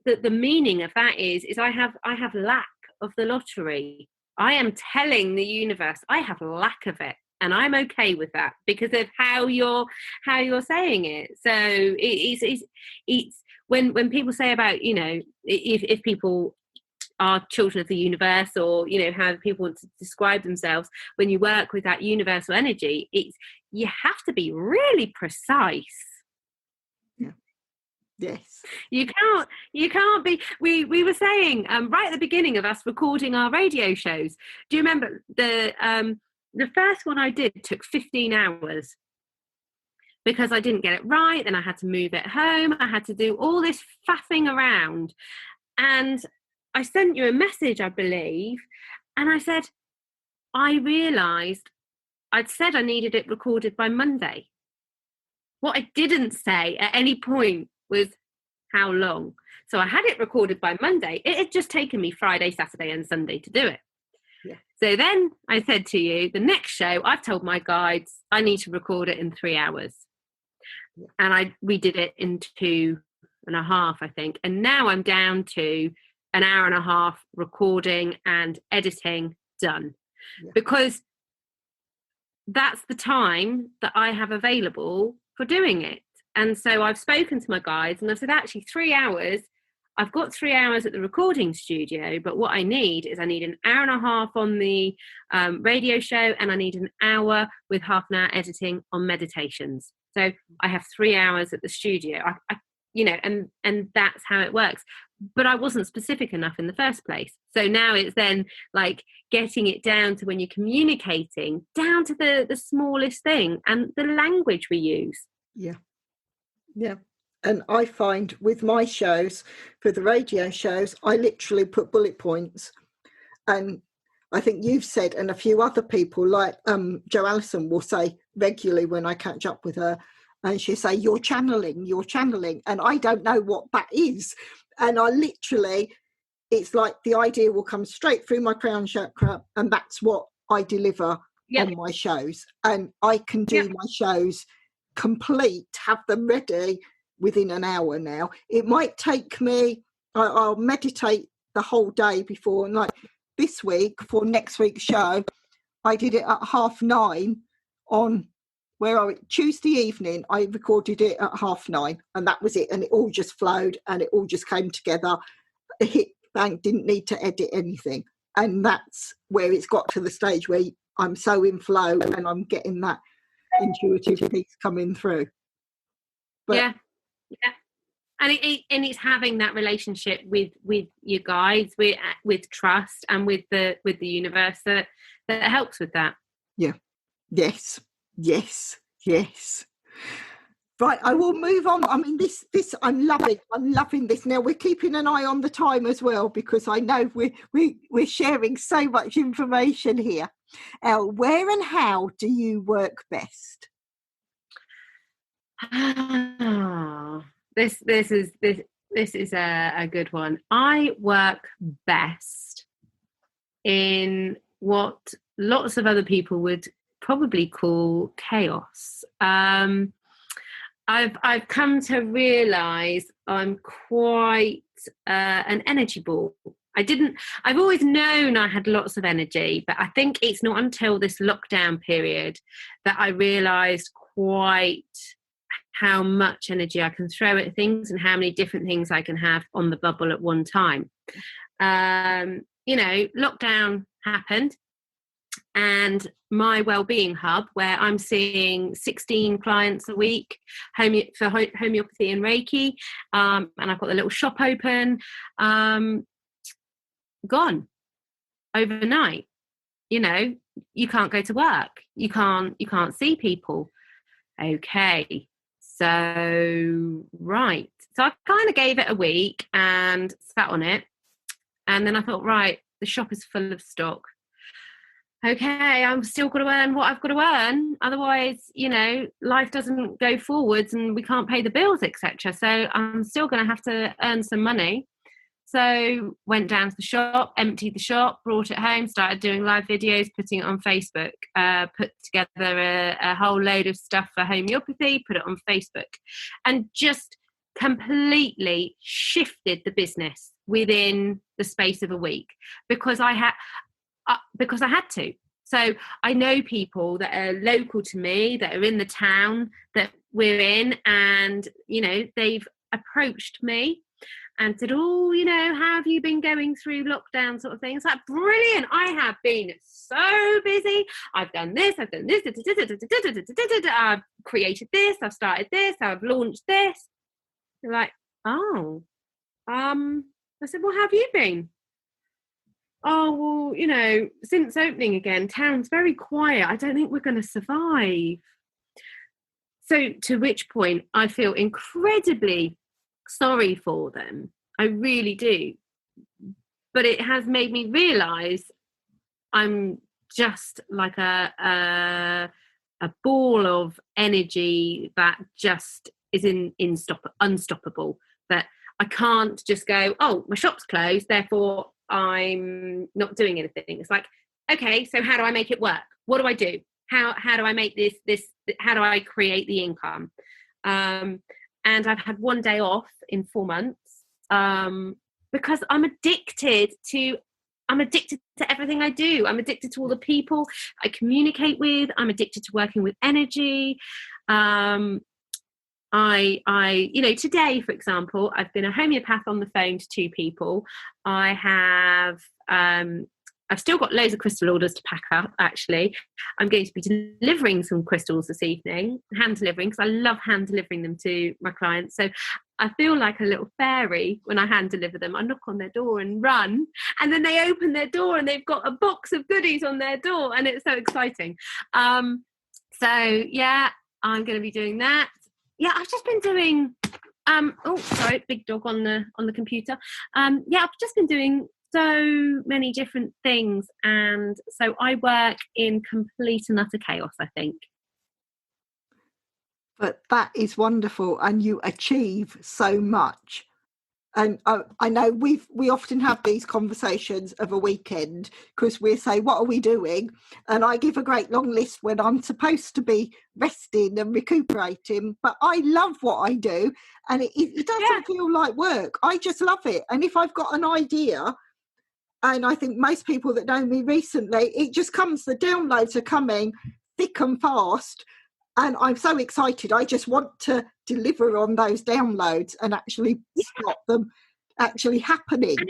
Speaker 3: The meaning of that is I have lack of the lottery. I am telling the universe I have lack of it, and I'm okay with that because of how you're saying it. So it's when people say about, if people are children of the universe, or how people want to describe themselves, when you work with that universal energy, you have to be really precise.
Speaker 2: Yes.
Speaker 3: You can't be. We were saying right at the beginning of us recording our radio shows. Do you remember the first one I did took 15 hours because I didn't get it right. Then I had to move it home. I had to do all this faffing around, and I sent you a message, I believe, and I said I realised I'd said I needed it recorded by Monday. What I didn't say at any point was how long. So I had it recorded by Monday. It had just taken me Friday, Saturday and Sunday to do it. Yeah. So then I said to you, the next show, I've told my guides I need to record it in 3 hours. Yeah. And we did it in 2.5, I think. And now I'm down to an hour and a half recording and editing done. Yeah. Because that's the time that I have available for doing it. And so I've spoken to my guides and I've said, actually 3 hours, I've got 3 hours at the recording studio, but what I need is an hour and a half on the radio show, and I need an hour with half an hour editing on meditations. So I have 3 hours at the studio, and that's how it works. But I wasn't specific enough in the first place. So now it's then like getting it down to, when you're communicating, down to the smallest thing and the language we use.
Speaker 2: Yeah. Yeah. And I find with my shows, for the radio shows, I literally put bullet points. And I think you've said, and a few other people like Jo Allison will say regularly when I catch up with her, and she'll say, you're channeling. And I don't know what that is. And I literally, it's like the idea will come straight through my crown chakra, and that's what I deliver on my shows. And I can do my shows complete, have them ready within an hour now. It might take me, I'll meditate the whole day before, and like this week for next week's show, I did it at 9:30 on Tuesday evening. I recorded it at 9:30, and that was it, and it all just flowed and it all just came together. A hit bang, didn't need to edit anything. And that's where it's got to the stage where I'm so in flow and I'm getting that intuitive piece coming through. But
Speaker 3: yeah, and it's having that relationship with your guides, with trust, and with the universe that helps with that.
Speaker 2: Yes. Right, I will move on. I mean, this I'm loving this. Now we're keeping an eye on the time as well, because I know we're sharing so much information here. Elle, where and how do you work best?
Speaker 3: This is a good one. I work best in what lots of other people would probably call chaos. I've come to realise I'm quite an energy ball. I've always known I had lots of energy, but I think it's not until this lockdown period that I realised quite how much energy I can throw at things and how many different things I can have on the bubble at one time. Lockdown happened, and my Wellbeing hub, where I'm seeing 16 clients a week for homeopathy and Reiki, and I've got the little shop open, gone. overnight. You know, you can't go to work. You can't see people. Okay. So, right. So I kind of gave it a week and sat on it. And then I thought, right, the shop is full of stock. Okay, I'm still got to earn what I've got to earn. Otherwise, you know, life doesn't go forwards and we can't pay the bills, etc. So I'm still going to have to earn some money. So went down to the shop, emptied the shop, brought it home, started doing live videos, putting it on Facebook, put together a whole load of stuff for homeopathy, put it on Facebook, and just completely shifted the business within the space of a week because I had to. So I know people that are local to me, that are in the town that we're in, and, you know, they've approached me and said, oh, you know, how have you been going through lockdown sort of thing? It's like, brilliant. I have been so busy. I've done this. I've created this. I've started this. I've launched this. They're like, oh, I said, well, how have you been? Oh, well, you know, since opening again, town's very quiet. I don't think we're going to survive. So to which point I feel incredibly sorry for them. I really do. But it has made me realise I'm just like a ball of energy that just is unstoppable. That I can't just go, oh, my shop's closed, therefore I'm not doing anything. It's like, okay, so how do I make it work? What do I do? How do I make this? How do I create the income? And I've had one day off in 4 months because I'm addicted to everything I do. I'm addicted to all the people I communicate with. I'm addicted to working with energy. I you know, today, for example, I've been a homeopath on the phone to 2 people. I have I've still got loads of crystal orders to pack up, actually. I'm going to be delivering some crystals this evening, hand delivering, because I love hand delivering them to my clients. So I feel like a little fairy when I hand deliver them. I knock on their door and run, and then they open their door and they've got a box of goodies on their door, and it's so exciting. So yeah, I'm going to be doing that. Yeah, I've just been doing oh, sorry, big dog on the computer. Yeah, I've just been doing so many different things, and so I work in complete and utter chaos, I think.
Speaker 2: But that is wonderful, and you achieve so much. And I know we often have these conversations of a weekend because we say, what are we doing? And I give a great long list when I'm supposed to be resting and recuperating. But I love what I do, and it doesn't feel like work. I just love it. And if I've got an idea, and I think most people that know me recently, it just comes, the downloads are coming thick and fast. And I'm so excited. I just want to deliver on those downloads and actually stop them actually happening.
Speaker 3: And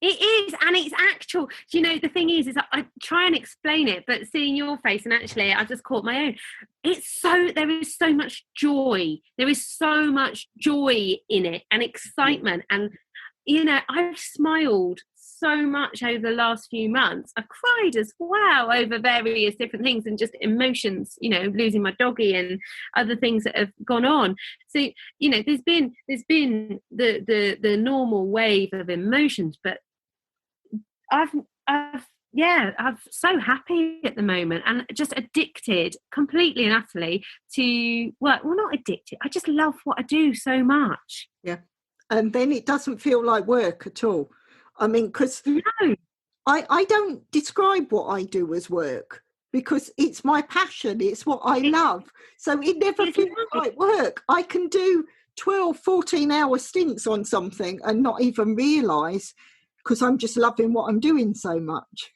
Speaker 3: it is, and it's actual. You know, the thing is I try and explain it, but seeing your face, and actually I just caught my own. There is so much joy. There is so much joy in it, and excitement. And, you know, I've smiled so much over the last few months. I've cried as well over various different things and just emotions, you know, losing my doggy and other things that have gone on. So, you know, there's been the normal wave of emotions, but I'm so happy at the moment and just addicted completely and utterly to work. Well, not addicted. I just love what I do so much.
Speaker 2: Yeah. And then it doesn't feel like work at all. I mean, because I don't describe what I do as work because it's my passion. It's what I love. So it never feels like work. I can do 12, 14-hour stints on something and not even realise because I'm just loving what I'm doing so much.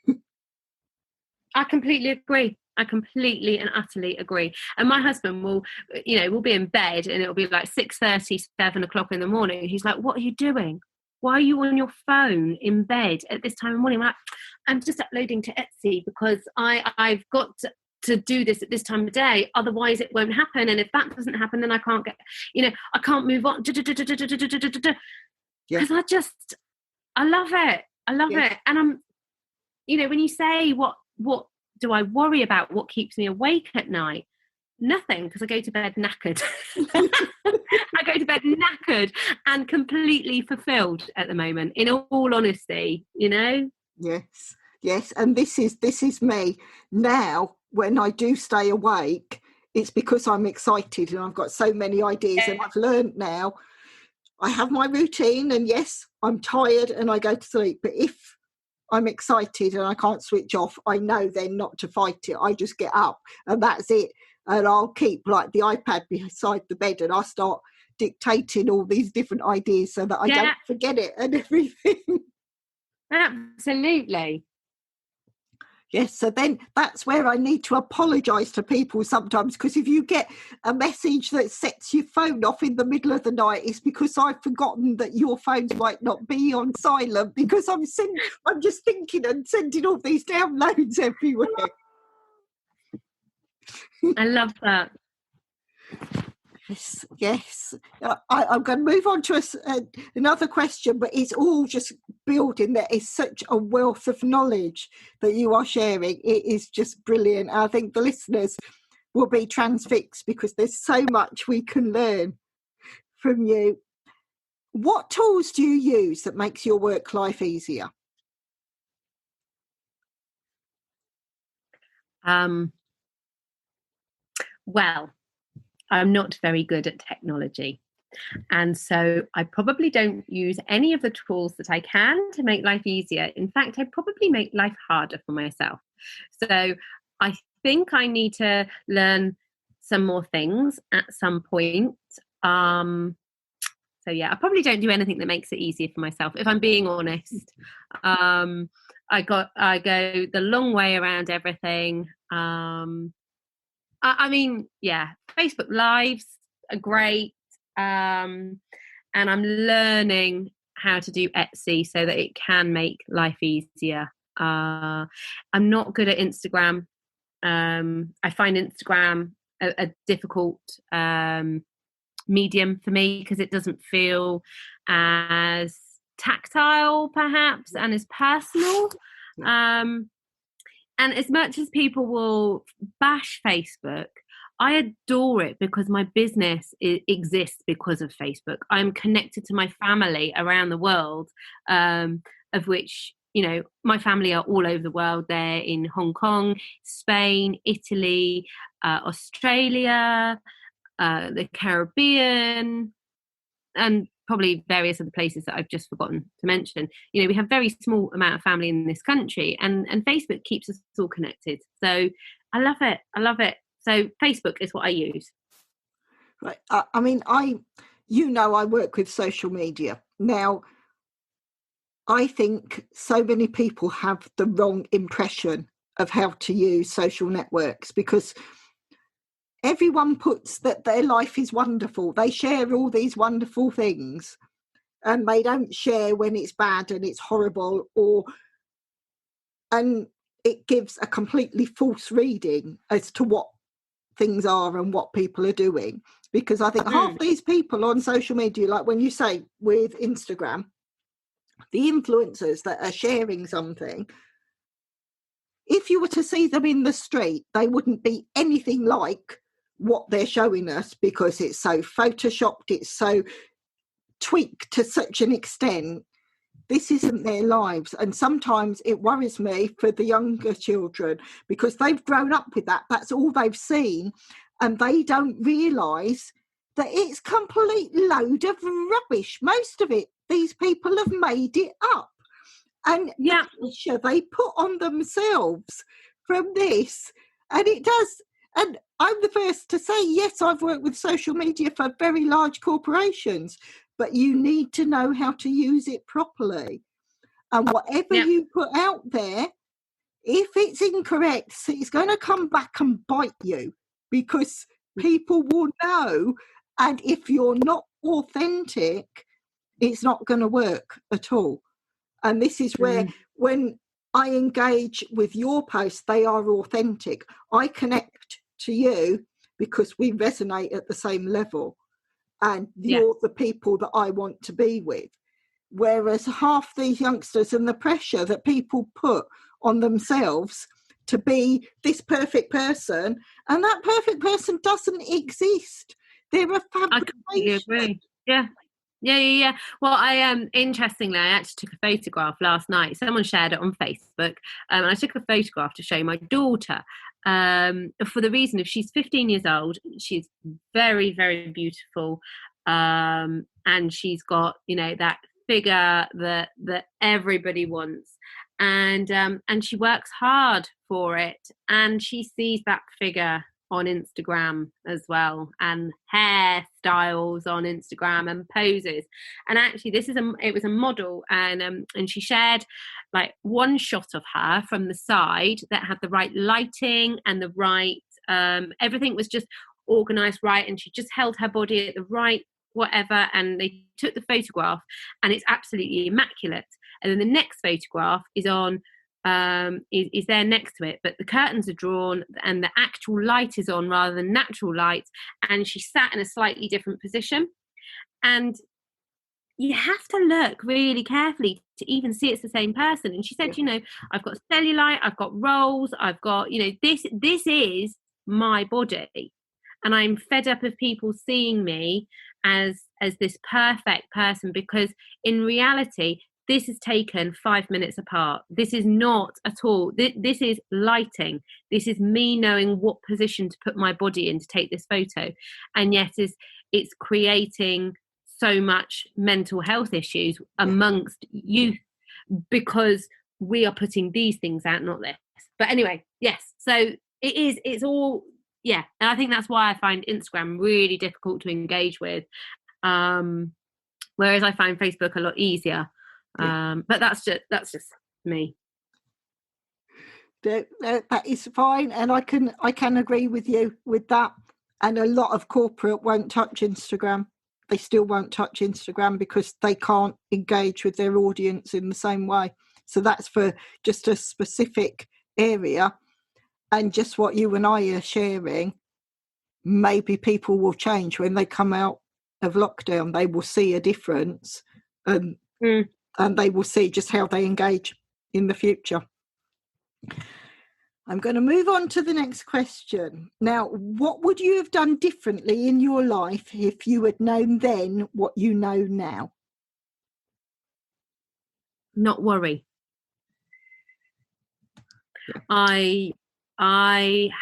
Speaker 3: I completely agree. I completely and utterly agree. And my husband will, you know, we'll be in bed and it'll be like 6:30, 7 o'clock in the morning. He's like, what are you doing? Why are you on your phone in bed at this time of morning? I'm just uploading to Etsy because I've got to do this at this time of day. Otherwise it won't happen. And if that doesn't happen, then I can't get, you know, I can't move on. Because I love it. I love it. And when you say what do I worry about, what keeps me awake at night? Nothing, because I go to bed knackered. I go to bed knackered and completely fulfilled at the moment, in all honesty,
Speaker 2: Yes, and this is me now. When I do stay awake, it's because I'm excited and I've got so many ideas, and I've learned now I have my routine, and yes, I'm tired and I go to sleep, but if I'm excited and I can't switch off, I know then not to fight it. I just get up and that's it. And I'll keep like the iPad beside the bed, and I'll start dictating all these different ideas so that I don't forget it and everything.
Speaker 3: Absolutely.
Speaker 2: Yes, so then that's where I need to apologise to people sometimes, because if you get a message that sets your phone off in the middle of the night, it's because I've forgotten that your phones might not be on silent, because I'm just thinking and sending all these downloads everywhere.
Speaker 3: I love that.
Speaker 2: Yes. I'm going to move on to another question, but it's all just building. There is such a wealth of knowledge that you are sharing. It is just brilliant. I think the listeners will be transfixed because there's so much we can learn from you. What tools do you use that makes your work life easier?
Speaker 3: Well, I'm not very good at technology. And so I probably don't use any of the tools that I can to make life easier. In fact, I probably make life harder for myself. So I think I need to learn some more things at some point. So yeah, I probably don't do anything that makes it easier for myself, if I'm being honest. I go the long way around everything. I mean, yeah, Facebook Lives are great. And I'm learning how to do Etsy so that it can make life easier. I'm not good at Instagram. I find Instagram a difficult medium for me because it doesn't feel as tactile, perhaps, and as personal. And as much as people will bash Facebook, I adore it because my business exists because of Facebook. I'm connected to my family around the world, of which, my family are all over the world. They're in Hong Kong, Spain, Italy, Australia, the Caribbean, and probably various other places that I've just forgotten to mention. We have very small amount of family in this country, and Facebook keeps us all connected. So I love it. So Facebook is what I use.
Speaker 2: Right. I mean, I work with social media. Now, I think so many people have the wrong impression of how to use social networks, because everyone puts that their life is wonderful. They share all these wonderful things, and they don't share when it's bad and it's horrible, and it gives a completely false reading as to what things are and what people are doing. Because I think half these people on social media, like when you say with Instagram, the influencers that are sharing something, if you were to see them in the street, they wouldn't be anything like what they're showing us, because it's so photoshopped, it's so tweaked to such an extent. This isn't their lives. And sometimes it worries me for the younger children, because they've grown up with that. That's all they've seen. And they don't realise that it's complete load of rubbish. Most of it, these people have made it up. And the pressure they put on themselves from this. And it does. And I'm the first to say, yes, I've worked with social media for very large corporations, but you need to know how to use it properly. And whatever you put out there, if it's incorrect, it's going to come back and bite you, because people will know. And if you're not authentic, it's not going to work at all. And this is where, when I engage with your posts, they are authentic. I connect to you because we resonate at the same level, and you're the people that I want to be with. whereas half these youngsters and the pressure that people put on themselves to be this perfect person, and that perfect person doesn't exist. They're a fabrication.
Speaker 3: I completely agree. Yeah. Well, interestingly, I actually took a photograph last night. Someone shared it on Facebook, and I took a photograph to show my daughter, for the reason of she's 15 years old. She's very, very beautiful, and she's got, that figure that everybody wants, and she works hard for it, and she sees that figure on Instagram as well, and hairstyles on Instagram and poses. And actually, it was a model, and she shared like one shot of her from the side that had the right lighting and the right everything was just organized right, and she just held her body at the right whatever, and they took the photograph, and it's absolutely immaculate. And then the next photograph is on is there next to it, but the curtains are drawn and the actual light is on rather than natural light, and she sat in a slightly different position. And you have to look really carefully to even see it's the same person. And she said, I've got cellulite, I've got rolls, I've got, this is my body, and I'm fed up of people seeing me as this perfect person, because in reality this is taken 5 minutes apart. This is not at all. This is lighting. This is me knowing what position to put my body in to take this photo. And yet it's creating so much mental health issues amongst youth, because we are putting these things out, not this. But anyway, yes. So it's all, yeah. And I think that's why I find Instagram really difficult to engage with. Whereas I find Facebook a lot easier. But that's just me.
Speaker 2: That is fine, and I can agree with you with that. And a lot of corporate won't touch Instagram. They still won't touch Instagram because they can't engage with their audience in the same way. So that's for just a specific area, and just what you and I are sharing. Maybe people will change when they come out of lockdown. They will see a difference, and they will see just how they engage in the future. I'm going to move on to the next question. Now, what would you have done differently in your life if you had known then what you know now?
Speaker 3: Not worry. I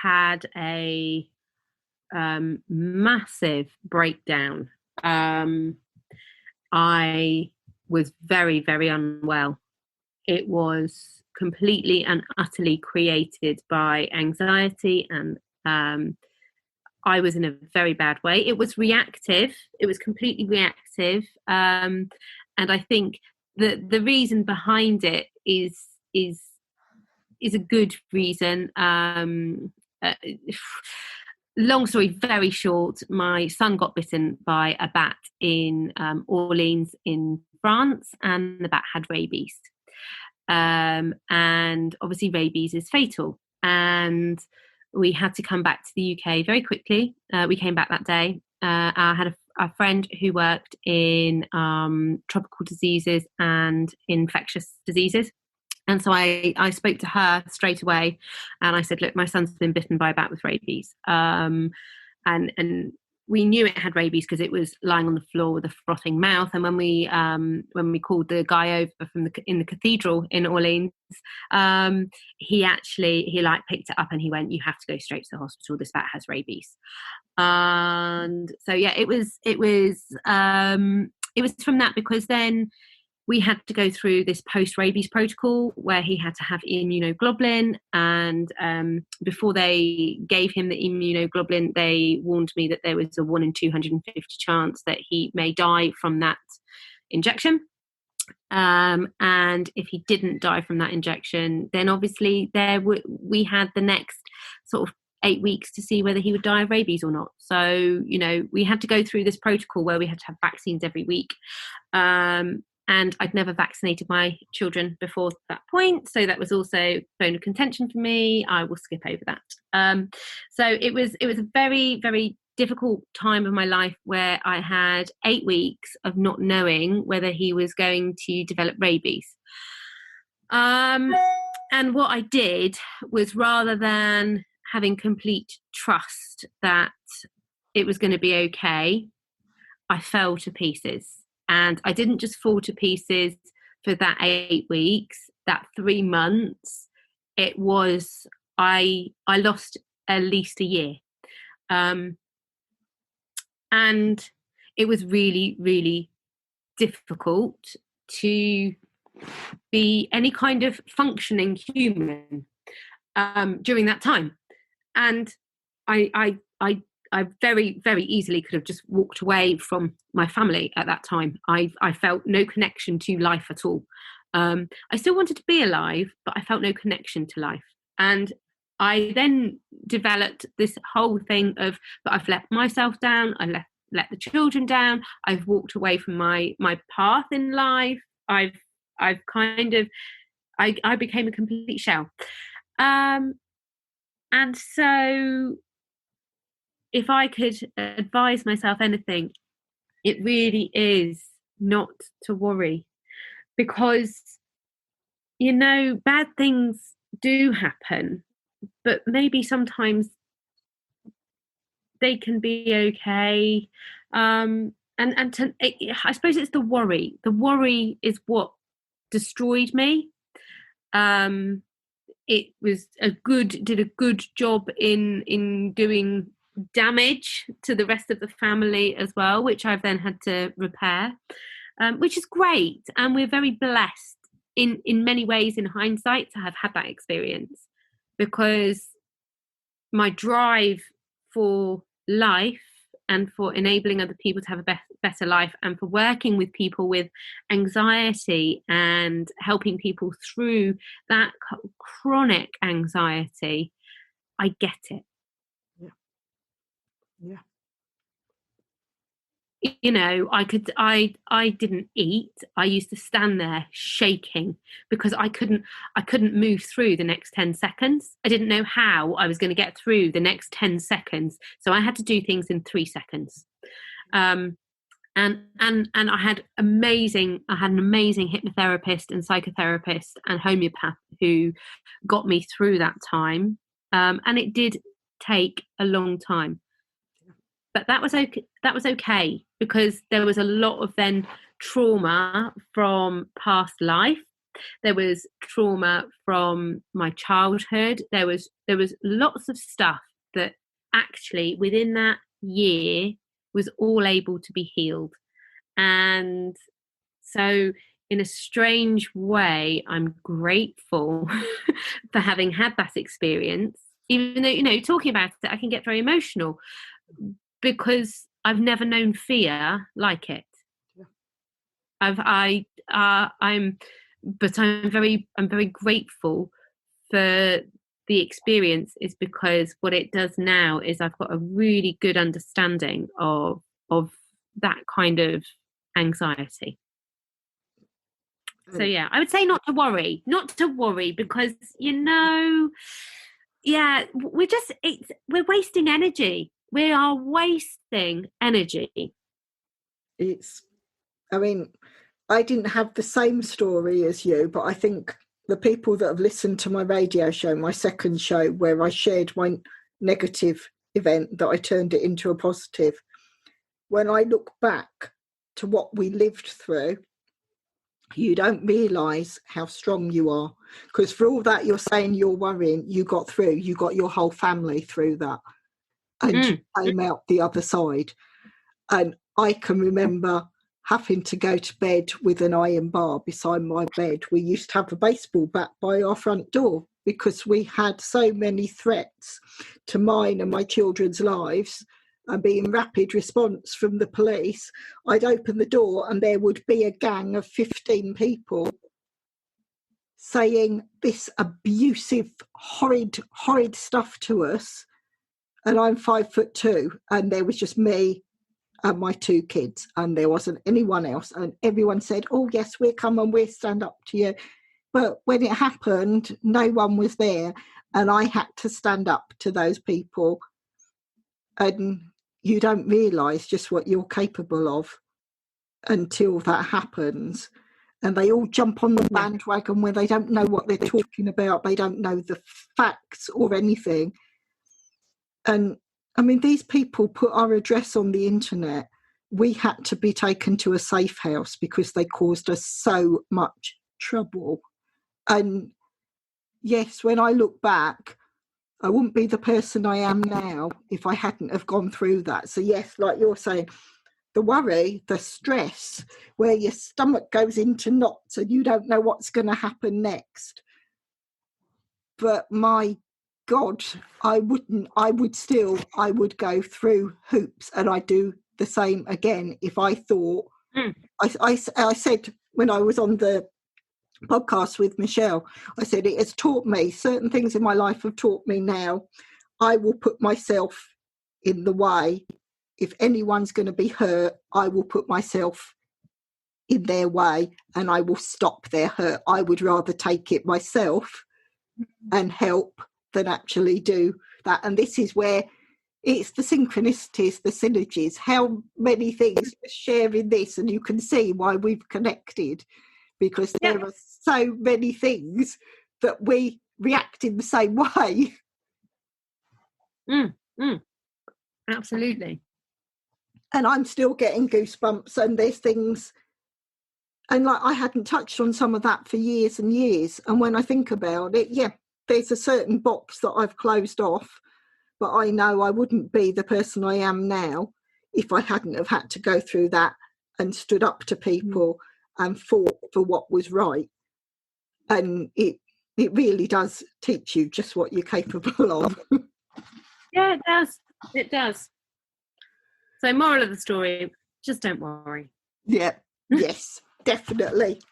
Speaker 3: had a massive breakdown. I was very, very unwell. It was completely and utterly created by anxiety, and I was in a very bad way. It was reactive. It was completely reactive. And I think the reason behind it is a good reason. Long story very short, my son got bitten by a bat in Orleans in France, and the bat had rabies. And obviously rabies is fatal, and we had to come back to the UK very quickly. We came back that day. I had a friend who worked in tropical diseases and infectious diseases. And so I spoke to her straight away, and I said, look, my son's been bitten by a bat with rabies. And we knew it had rabies because it was lying on the floor with a frothing mouth. And when we called the guy over in the cathedral in Orleans, he picked it up and he went, you have to go straight to the hospital. This bat has rabies. And so, yeah, it was from that, because then we had to go through this post-rabies protocol where he had to have immunoglobulin, and before they gave him the immunoglobulin, they warned me that there was a 1 in 250 chance that he may die from that injection. And if he didn't die from that injection, then obviously we had the next sort of 8 weeks to see whether he would die of rabies or not. So, we had to go through this protocol where we had to have vaccines every week. And I'd never vaccinated my children before that point. So that was also a bone of contention for me. I will skip over that. So it was a very, very difficult time of my life where I had 8 weeks of not knowing whether he was going to develop rabies. And what I did was, rather than having complete trust that it was going to be okay, I fell to pieces. And I didn't just fall to pieces for that 8 weeks, that 3 months. It was, I lost at least a year. And it was really, really difficult to be any kind of functioning human during that time. And I very, very easily could have just walked away from my family at that time. I felt no connection to life at all. I still wanted to be alive, but I felt no connection to life. And I then developed this whole thing of, but I've let myself down, I let the children down, I've walked away from my path in life, I became a complete shell. And so if I could advise myself anything, it really is not to worry, because, you know, bad things do happen, but maybe sometimes they can be okay. I suppose it's the worry. The worry is what destroyed me. It was did a good job in doing damage to the rest of the family as well, which I've then had to repair, which is great. And we're very blessed in many ways in hindsight to have had that experience, because my drive for life and for enabling other people to have a better life, and for working with people with anxiety and helping people through that chronic anxiety, I get it.
Speaker 2: Yeah.
Speaker 3: You know, I didn't eat. I used to stand there shaking because I couldn't move through the next 10 seconds. I didn't know how I was going to get through the next 10 seconds. So I had to do things in 3 seconds. And I had an amazing hypnotherapist and psychotherapist and homeopath who got me through that time. And it did take a long time. But that was okay, because there was a lot of then trauma from past life. There was trauma from my childhood. There was lots of stuff that actually within that year was all able to be healed. And so in a strange way, I'm grateful for having had that experience, even though, you know, talking about it, I can get very emotional, because I've never known fear like it. I'm very grateful for the experience, is because what it does now is I've got a really good understanding of that kind of anxiety. So yeah, I would say not to worry, because, you know, yeah, we're wasting energy. We are wasting energy.
Speaker 2: I didn't have the same story as you, but I think the people that have listened to my radio show, my second show, where I shared my negative event, that I turned it into a positive. When I look back to what we lived through, you don't realise how strong you are. Because for all that you're saying you're worrying, you got through. You got your whole family through that. And you came out the other side. And I can remember having to go to bed with an iron bar beside my bed. We used to have a baseball bat by our front door because we had so many threats to mine and my children's lives, and be in rapid response from the police. I'd open the door and there would be a gang of 15 people saying this abusive, horrid stuff to us. And I'm 5'2", and there was just me and my 2 kids, and there wasn't anyone else. And everyone said, "Oh yes, we'll come and we'll stand up to you." But when it happened, no one was there, and I had to stand up to those people. And you don't realise just what you're capable of until that happens. And they all jump on the bandwagon where they don't know what they're talking about. They don't know the facts or anything. And I mean, these people put our address on the internet. We had to be taken to a safe house because they caused us so much trouble. And yes, when I look back, I wouldn't be the person I am now if I hadn't have gone through that. So yes, like you're saying, the worry, the stress, where your stomach goes into knots and you don't know what's going to happen next. But my God, I would go through hoops, and I'd do the same again if I thought, I said when I was on the podcast with Michelle, I said, it has taught me, certain things in my life have taught me now, I will put myself in the way. If anyone's going to be hurt, I will put myself in their way and I will stop their hurt. I would rather take it myself and help than actually do that. And this is where it's the synchronicities, the synergies, how many things share in this, and you can see why we've connected, because there are so many things that we react in the same way.
Speaker 3: Absolutely.
Speaker 2: And I'm still getting goosebumps, and there's things, and like I hadn't touched on some of that for years and years. And when I think about it, there's a certain box that I've closed off, but I know I wouldn't be the person I am now if I hadn't have had to go through that and stood up to people and fought for what was right. And it really does teach you just what you're capable of.
Speaker 3: Yeah, it does. So moral of the story, just don't worry.
Speaker 2: Yeah, yes, definitely.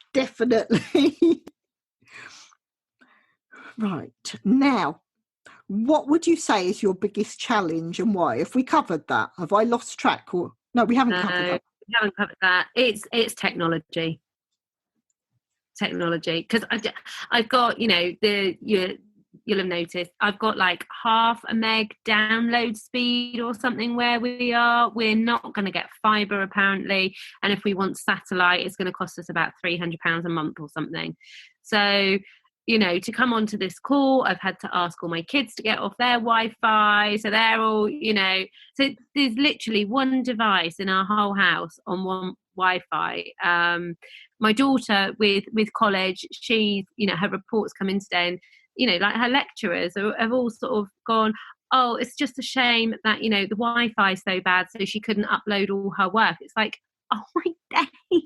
Speaker 2: Right, now, what would you say is your biggest challenge and why? Have we covered that? Have I lost track? Or no, we haven't covered that.
Speaker 3: We haven't covered that. It's technology. Because I've got, you'll have noticed, I've got like half a meg download speed or something where we're not going to get fibre apparently, and if we want satellite it's going to cost us about £300 a month or something. So to come onto this call, I've had to ask all my kids to get off their Wi-Fi, so they're all so there's literally one device in our whole house on one Wi-Fi. My daughter with college, she's her reports come in today, and like her lecturers have all sort of gone, oh, it's just a shame that the Wi-Fi is so bad, so she couldn't upload all her work. It's like, oh my days.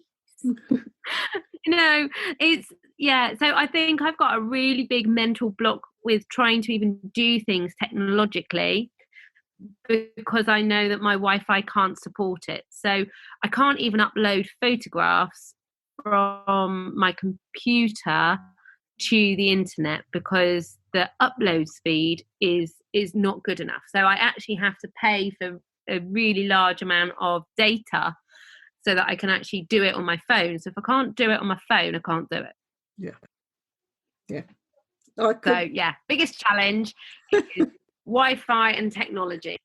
Speaker 3: So I think I've got a really big mental block with trying to even do things technologically, because I know that my Wi-Fi can't support it. So I can't even upload photographs from my computer to the internet because the upload speed is not good enough. So I actually have to pay for a really large amount of data so that I can actually do it on my phone. So if I can't do it on my phone, I can't do it.
Speaker 2: Yeah. Biggest
Speaker 3: challenge is Wi-Fi and technology.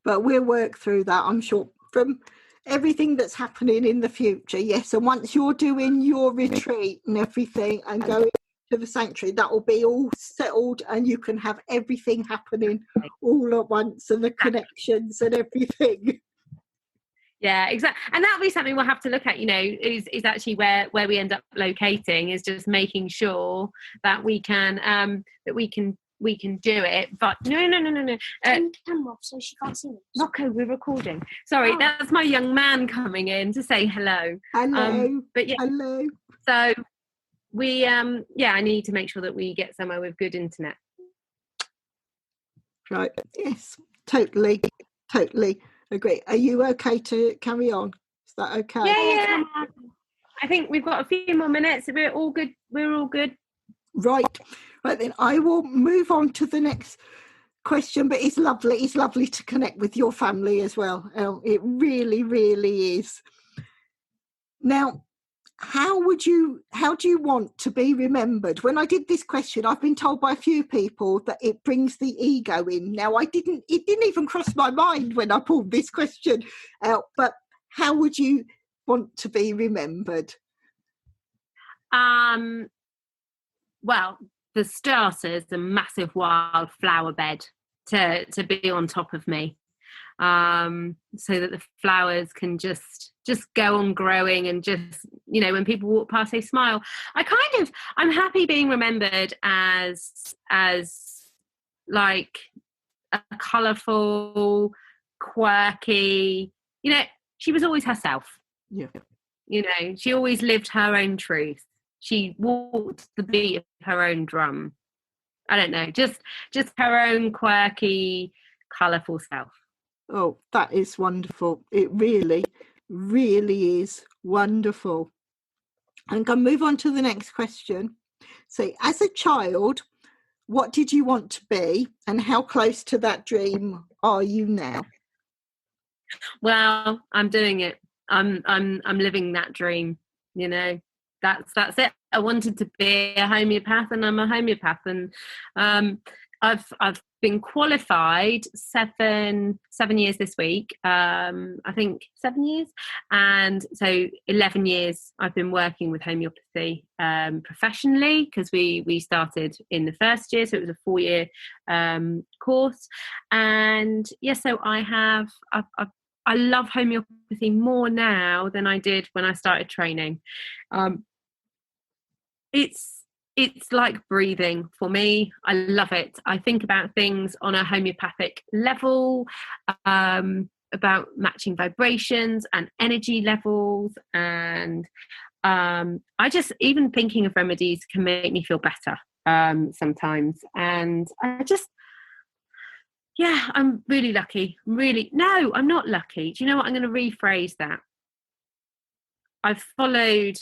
Speaker 2: But we'll work through that, I'm sure, from everything that's happening in the future. Yes, and once you're doing your retreat and everything and going to the sanctuary, that will be all settled and you can have everything happening all at once and the connections and everything.
Speaker 3: Yeah, exactly. And that'll be something we'll have to look at, is actually where we end up locating, is just making sure that we can do it. But no.
Speaker 4: Camera, so she can't see me.
Speaker 3: Rocco, we're recording. Sorry, that's my young man coming in to say hello.
Speaker 2: Hello.
Speaker 3: But yeah,
Speaker 2: hello.
Speaker 3: So we I need to make sure that we get somewhere with good internet.
Speaker 2: Right. Yes. Totally agree. Are you okay to carry on? Is that okay?
Speaker 3: Yeah. I think we've got a few more minutes. We're all good.
Speaker 2: Right then, I will move on to the next question, but it's lovely to connect with your family as well. It really is. Now, how do you want to be remembered? When I did this question, I've been told by a few people that it brings the ego in. Now, it didn't even cross my mind when I pulled this question out, but how would you want to be remembered?
Speaker 3: Well, for starters, a massive wild flower bed to be on top of me, so that the flowers can just go on growing, and just, when people walk past, they smile. I'm happy being remembered as like a colourful, quirky, she was always herself.
Speaker 2: Yeah.
Speaker 3: She always lived her own truth. She walked the beat of her own drum. I don't know, just her own quirky, colourful self.
Speaker 2: Oh, that is wonderful. It really, really is wonderful. I'm going to move on to the next question. So, as a child, what did you want to be, and how close to that dream are you now?
Speaker 3: Well, I'm doing it. I'm living that dream. That's it. I wanted to be a homeopath, and I'm a homeopath, and I've been qualified seven years this week. I think 7 years, and so 11 years I've been working with homeopathy professionally, because we started in the first year, so it was a 4-year course. And so I love homeopathy more now than I did when I started training. It's like breathing for me. I love it. I think about things on a homeopathic level, about matching vibrations and energy levels, and I just, even thinking of remedies can make me feel better sometimes. And I'm really lucky. No, I'm not lucky. Do you know what? I'm going to rephrase that. I've followed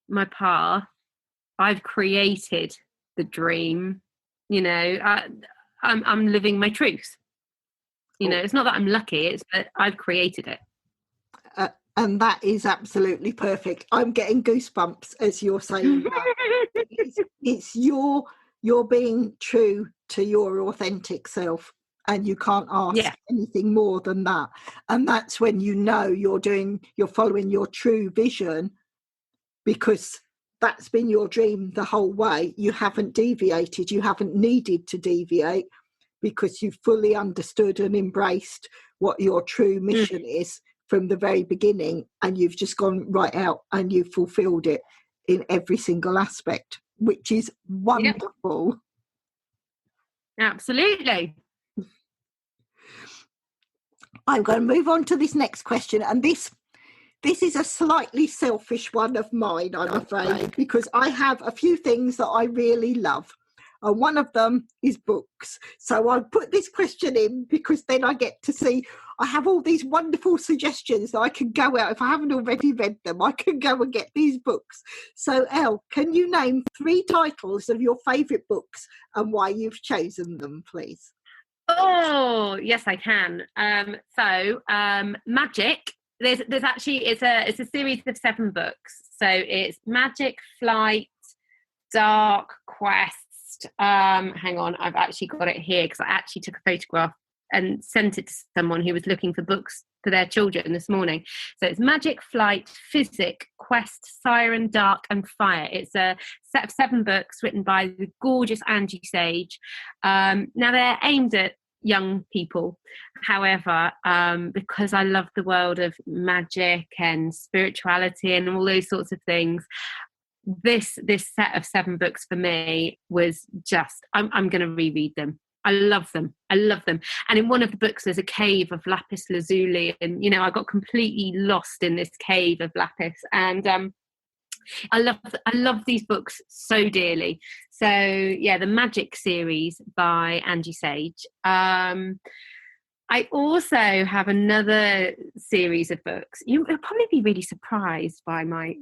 Speaker 3: my path. I've created the dream. I'm living my truth. It's not that I'm lucky, it's that I've created it.
Speaker 2: And that is absolutely perfect. I'm getting goosebumps as you're saying that. It's you're being true to your authentic self, and you can't ask anything more than that. And that's when you're following your true vision, because that's been your dream the whole way. You haven't deviated. You haven't needed to deviate, because you've fully understood and embraced what your true mission is from the very beginning, and you've just gone right out and you've fulfilled it in every single aspect, which is wonderful.
Speaker 3: Yep. Absolutely.
Speaker 2: I'm going to move on to this next question, and this is a slightly selfish one of mine, I'm afraid, because I have a few things that I really love. And one of them is books. So I put this question in because then I get to see, I have all these wonderful suggestions that I can go out. If I haven't already read them, I can go and get these books. So Elle, can you name 3 titles of your favourite books and why you've chosen them, please?
Speaker 3: Oh, yes, I can. Magic. There's actually, it's a series of 7 books. So it's Magic, Flight, Dark, Quest. Hang on, I've actually got it here because I actually took a photograph and sent it to someone who was looking for books for their children this morning. So it's Magic, Flight, Physic, Quest, Siren, Dark and Fire. It's a set of 7 books written by the gorgeous Angie Sage. Now they're aimed at young people. However, because I love the world of magic and spirituality and all those sorts of things, this set of 7 books for me was just, I'm going to reread them. I love them. And in one of the books, there's a cave of lapis lazuli, and I got completely lost in this cave of lapis. And I love these books so dearly. So the Magic series by Angie Sage. I also have another series of books. You'll probably be really surprised by my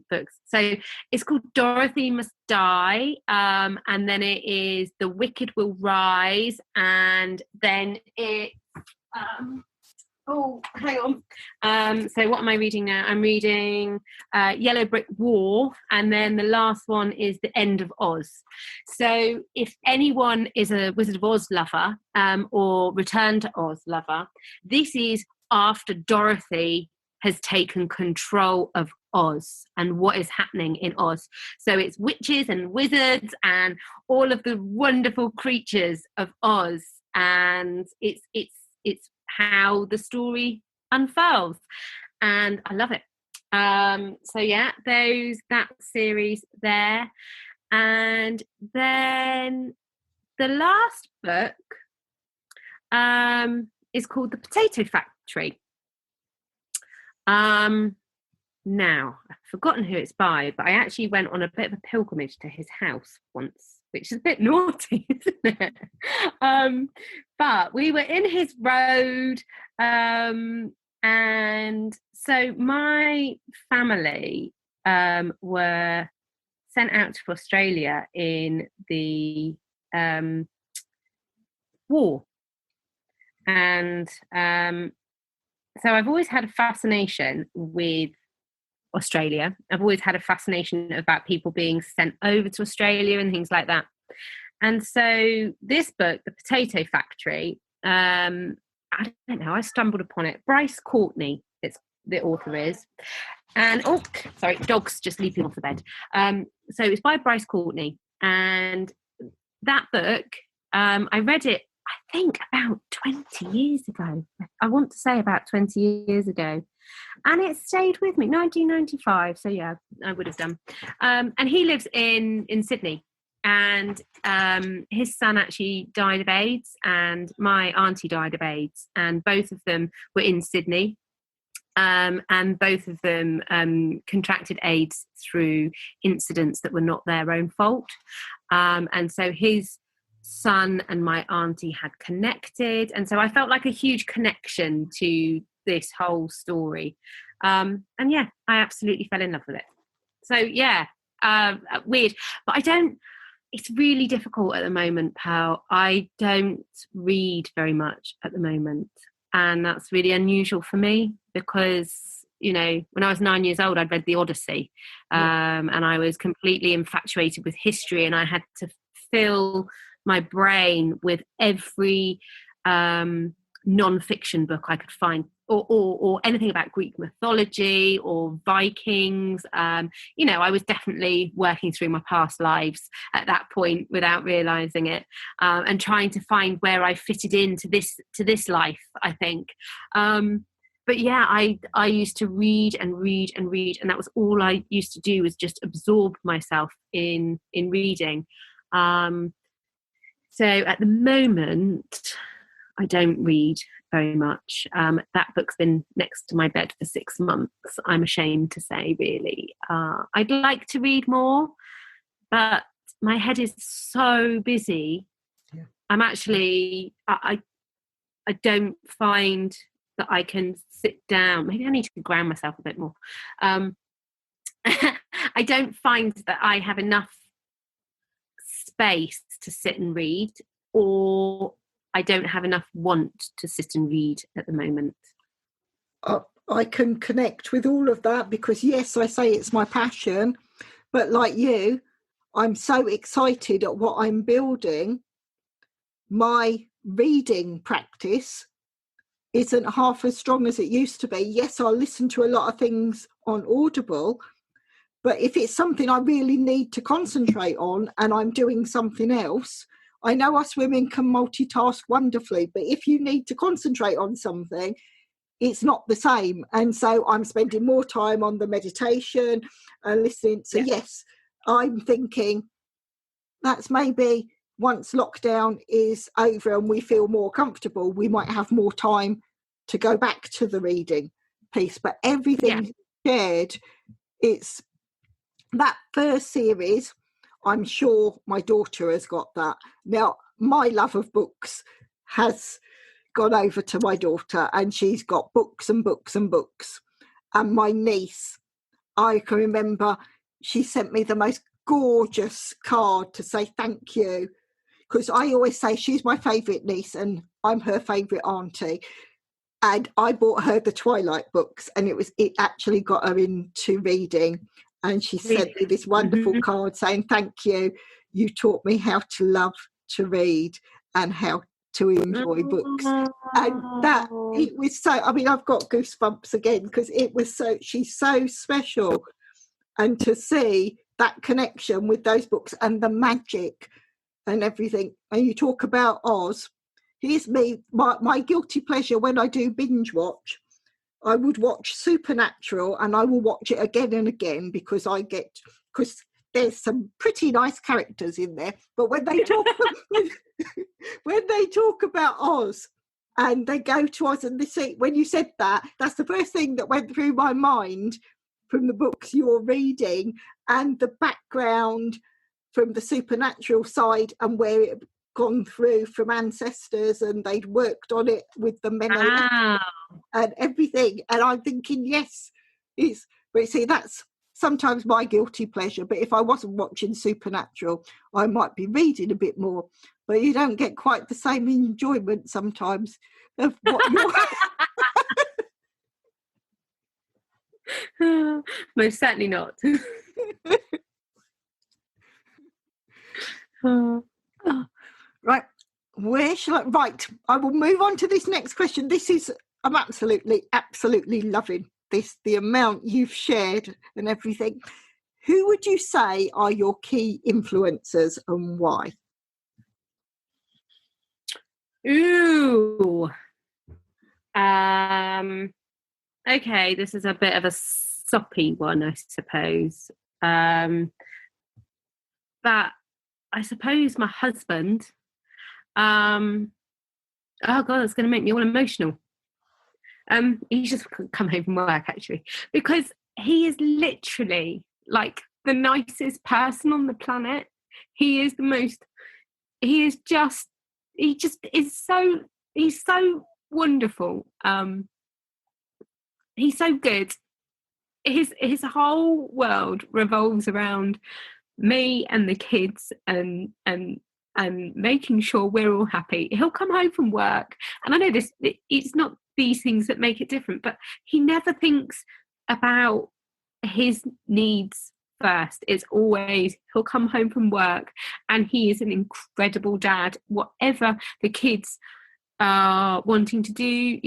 Speaker 3: books. So it's called Dorothy Must Die, and then it is The Wicked Will Rise, and then it's Oh, hang on. So what am I reading now? I'm reading Yellow Brick War, and then the last one is The End of Oz. So if anyone is a Wizard of Oz lover or Return to Oz lover, this is after Dorothy has taken control of Oz and what is happening in Oz. So it's witches and wizards and all of the wonderful creatures of Oz, and it's how the story unfurls, and I love it. So yeah, that series there, and then the last book is called The Potato Factory. Now I've forgotten who it's by, but I actually went on a bit of a pilgrimage to his house once, which is a bit naughty, isn't it? But we were in his road, and so my family were sent out to Australia in the war, and so I've always had a fascination with Australia. I've always had a fascination about people being sent over to Australia and things like that. And so this book, The Potato Factory, I don't know, I stumbled upon it. Bryce Courtney, it's the author is. And sorry, dog's just leaping off the bed. So it's by Bryce Courtney. And that book, I read it, I think about 20 years ago. I want to say about 20 years ago. And it stayed with me, 1995. So yeah, I would have done. And he lives in Sydney. And his son actually died of AIDS, and my auntie died of AIDS. And both of them were in Sydney. And both of them contracted AIDS through incidents that were not their own fault. And so his son and my auntie had connected, and so I felt like a huge connection to this whole story, and yeah, I absolutely fell in love with it. So yeah, weird, but it's really difficult at the moment, Pearl. I don't read very much at the moment, and that's really unusual for me because, you know, when I was 9 years old, I'd read the Odyssey, and I was completely infatuated with history, and I had to fill my brain with every non-fiction book I could find, or anything about Greek mythology or Vikings. You know, I was definitely working through my past lives at that point without realizing it, and trying to find where I fitted into this life, I think. But yeah, I used to read and read and read, and that was all I used to do, was just absorb myself in reading. So at the moment, I don't read very much. That book's been next to my bed for 6 months, I'm ashamed to say, really. I'd like to read more, but my head is so busy. Yeah. I'm actually, I don't find that I can sit down. Maybe I need to ground myself a bit more. I don't find that I have enough space to sit and read, or I don't have enough want to sit and read at the moment.
Speaker 2: I can connect with all of that because, yes, I say it's my passion, but like you, I'm so excited at what I'm building. My reading practice isn't half as strong as it used to be. Yes, I'll listen to a lot of things on Audible, but if it's something I really need to concentrate on and I'm doing something else, I know us women can multitask wonderfully, but if you need to concentrate on something, it's not the same. And so I'm spending more time on the meditation and listening. So yes, I'm thinking that's maybe once lockdown is over and we feel more comfortable, we might have more time to go back to the reading piece. But everything shared, it's that first series, I'm sure my daughter has got that. Now, my love of books has gone over to my daughter, and she's got books and books and books. And my niece, I can remember she sent me the most gorgeous card to say thank you, because I always say she's my favourite niece and I'm her favourite auntie. And I bought her the Twilight books, and it actually got her into reading. And she sent me this wonderful card saying, "Thank you. You taught me how to love to read and how to enjoy books." And that, it was so, I mean, I've got goosebumps again, because it was so, she's so special. And to see that connection with those books and the magic and everything. And you talk about Oz. Here's me, my guilty pleasure when I do binge watch. I would watch Supernatural, and I will watch it again and again because there's some pretty nice characters in there. But when they talk when they talk about Oz and they go to Oz, and they say, when you said that, that's the first thing that went through my mind from the books you're reading, and the background from the supernatural side and where it had gone through from ancestors, and they'd worked on it with the men and everything. And I'm thinking, yes, but see, that's sometimes my guilty pleasure. But if I wasn't watching Supernatural, I might be reading a bit more. But you don't get quite the same enjoyment sometimes of what
Speaker 3: you're... Most certainly not.
Speaker 2: Right, where shall I? Right, I will move on to this next question. I'm absolutely loving this, the amount you've shared and everything. Who would you say are your key influencers and why?
Speaker 3: Ooh. Okay, this is a bit of a soppy one, I suppose. But I suppose my husband. Oh God, it's going to make me all emotional. He's just come home from work, actually, because he is literally like the nicest person on the planet. He's so wonderful. He's so good. His whole world revolves around me and the kids and making sure we're all happy. He'll come home from work, and I know it's not these things that make it different, but he never thinks about his needs first. It's always, he'll come home from work and he is an incredible dad. Whatever the kids are wanting to do,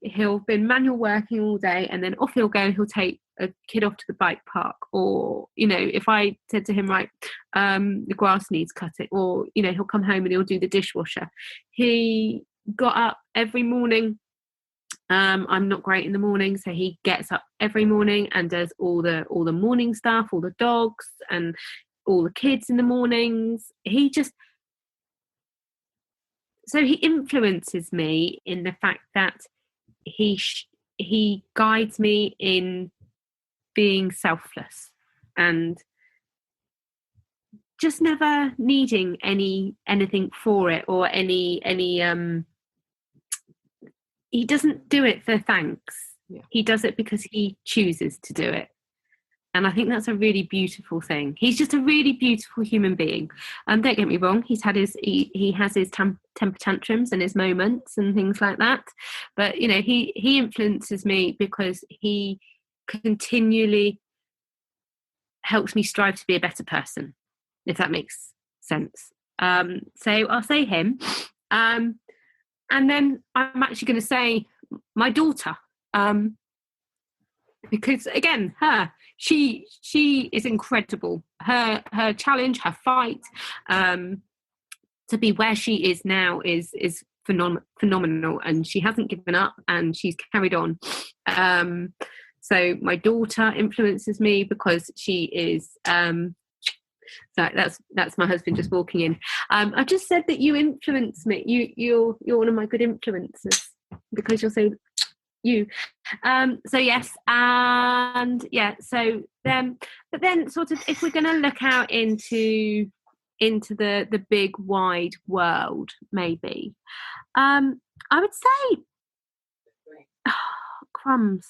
Speaker 3: he'll been manual working all day, and then off he'll go and he'll take a kid off to the bike park, or if I said to him, right, the grass needs cutting, or he'll come home and he'll do the dishwasher. He got up every morning. I'm not great in the morning, so he gets up every morning and does all the morning stuff, all the dogs and all the kids in the mornings. So he influences me in the fact that he guides me in being selfless and just never needing anything for it, or any he doesn't do it for thanks. Yeah. He does it because he chooses to do it. And I think that's a really beautiful thing. He's just a really beautiful human being. Don't get me wrong, he has his temper tantrums and his moments and things like that. But, he influences me because he continually helps me strive to be a better person, if that makes sense. So I'll say him. And then I'm actually going to say my daughter, because again, she is incredible. Her challenge, her fight, to be where she is now is phenomenal, and she hasn't given up and she's carried on. So my daughter influences me because she is. So that's my husband just walking in. I just said that you influence me. You're one of my good influences because you're so you. So yes, and yeah. So then, but then sort of if we're going to look out into the big wide world, maybe, I would say, crumbs.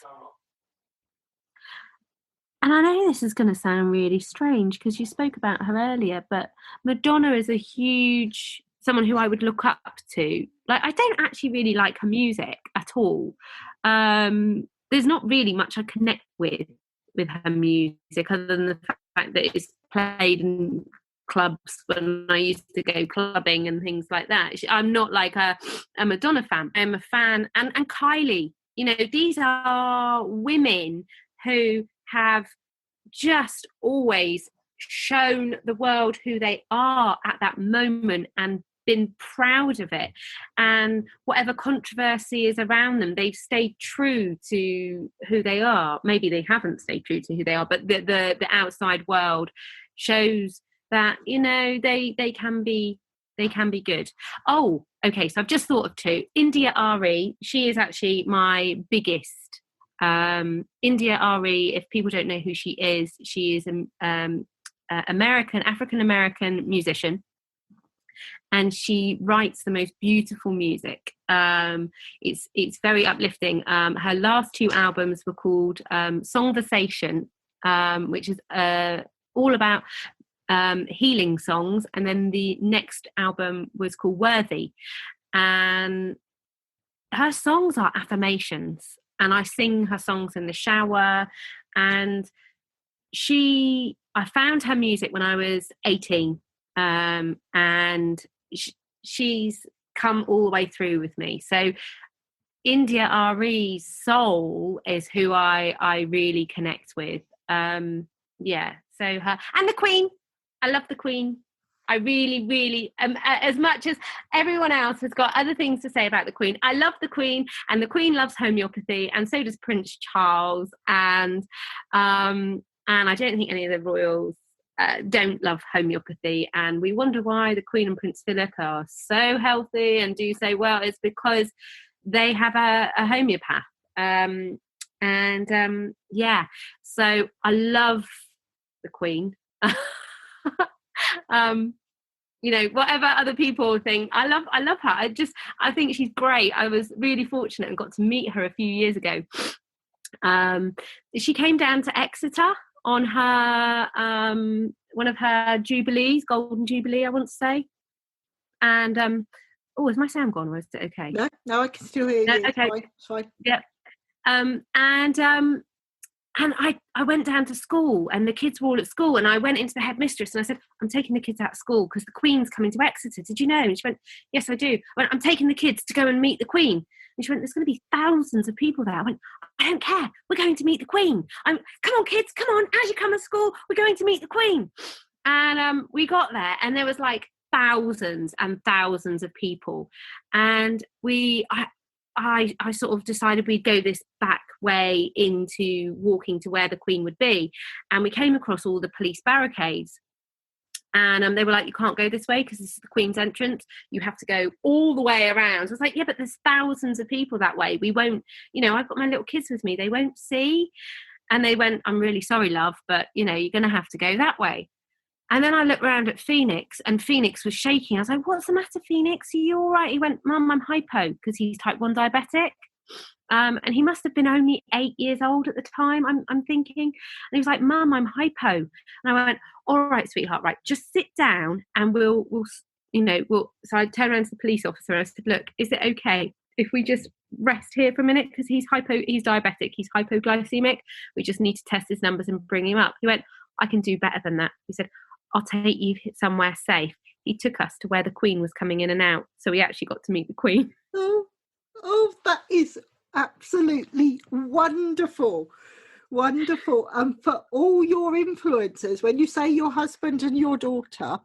Speaker 3: And I know this is going to sound really strange because you spoke about her earlier, but Madonna is a huge someone who I would look up to. Like, I don't actually really like her music at all. There's not really much I connect with her music, other than the fact that it's played in clubs when I used to go clubbing and things like that. I'm not like a Madonna fan. I'm a fan, and Kylie. You know, these are women who have just always shown the world who they are at that moment and been proud of it. And whatever controversy is around them, they've stayed true to who they are. Maybe they haven't stayed true to who they are, but the outside world shows that, you know, they can be good. Oh, okay, so I've just thought of two. India Ari, she is actually my biggest. India Ari, if people don't know who she is an African-American musician, and she writes the most beautiful music. It's very uplifting. Her last two albums were called Songversation, which is all about healing songs, and then the next album was called Worthy, and her songs are affirmations, and I sing her songs in the shower. And I found her music when I was 18, and she's come all the way through with me. So India Ari's soul is who I really connect with. So her, and the Queen. I love the Queen. I really, really, as much as everyone else has got other things to say about the Queen, I love the Queen, and the Queen loves homeopathy, and so does Prince Charles, and I don't think any of the royals don't love homeopathy, and we wonder why the Queen and Prince Philip are so healthy and do so well. It's because they have a homeopath, so I love the Queen. You know, whatever other people think, I love her. I think she's great. I was really fortunate and got to meet her a few years ago. She came down to Exeter on her one of her jubilees, Golden Jubilee, I want to say. And is my sound gone, or is it okay?
Speaker 2: No, I can still hear you.
Speaker 3: Okay,
Speaker 2: it's fine.
Speaker 3: Yeah. And I went down to school, and the kids were all at school, and I went into the headmistress and I said, I'm taking the kids out of school because the Queen's coming to Exeter. Did you know? And she went, yes, I do. I went, I'm taking the kids to go and meet the Queen. And she went, there's going to be thousands of people there. I went, I don't care. We're going to meet the Queen. Come on, kids, come on. As you come to school, we're going to meet the Queen. And we got there, and there was like thousands and thousands of people. And I sort of decided we'd go this back way into walking to where the Queen would be. And we came across all the police barricades. And they were like, you can't go this way because this is the Queen's entrance. You have to go all the way around. I was like, yeah, but there's thousands of people that way. We won't, you know, I've got my little kids with me. They won't see. And they went, I'm really sorry, love, but, you know, you're going to have to go that way. And then I looked around at Phoenix, and Phoenix was shaking. I was like, what's the matter, Phoenix? Are you all right? He went, Mum, I'm hypo, because he's type 1 diabetic. And he must have been only 8 years old at the time, I'm thinking. And he was like, Mum, I'm hypo. And I went, all right, sweetheart, right, just sit down and we'll so I turned around to the police officer and I said, look, is it okay if we just rest here for a minute? Because he's diabetic, he's hypoglycemic. We just need to test his numbers and bring him up. He went, I can do better than that. He said, I'll take you somewhere safe. He took us to where the Queen was coming in and out. So we actually got to meet the Queen.
Speaker 2: Oh, that is absolutely wonderful. Wonderful. And for all your influencers, when you say your husband and your daughter,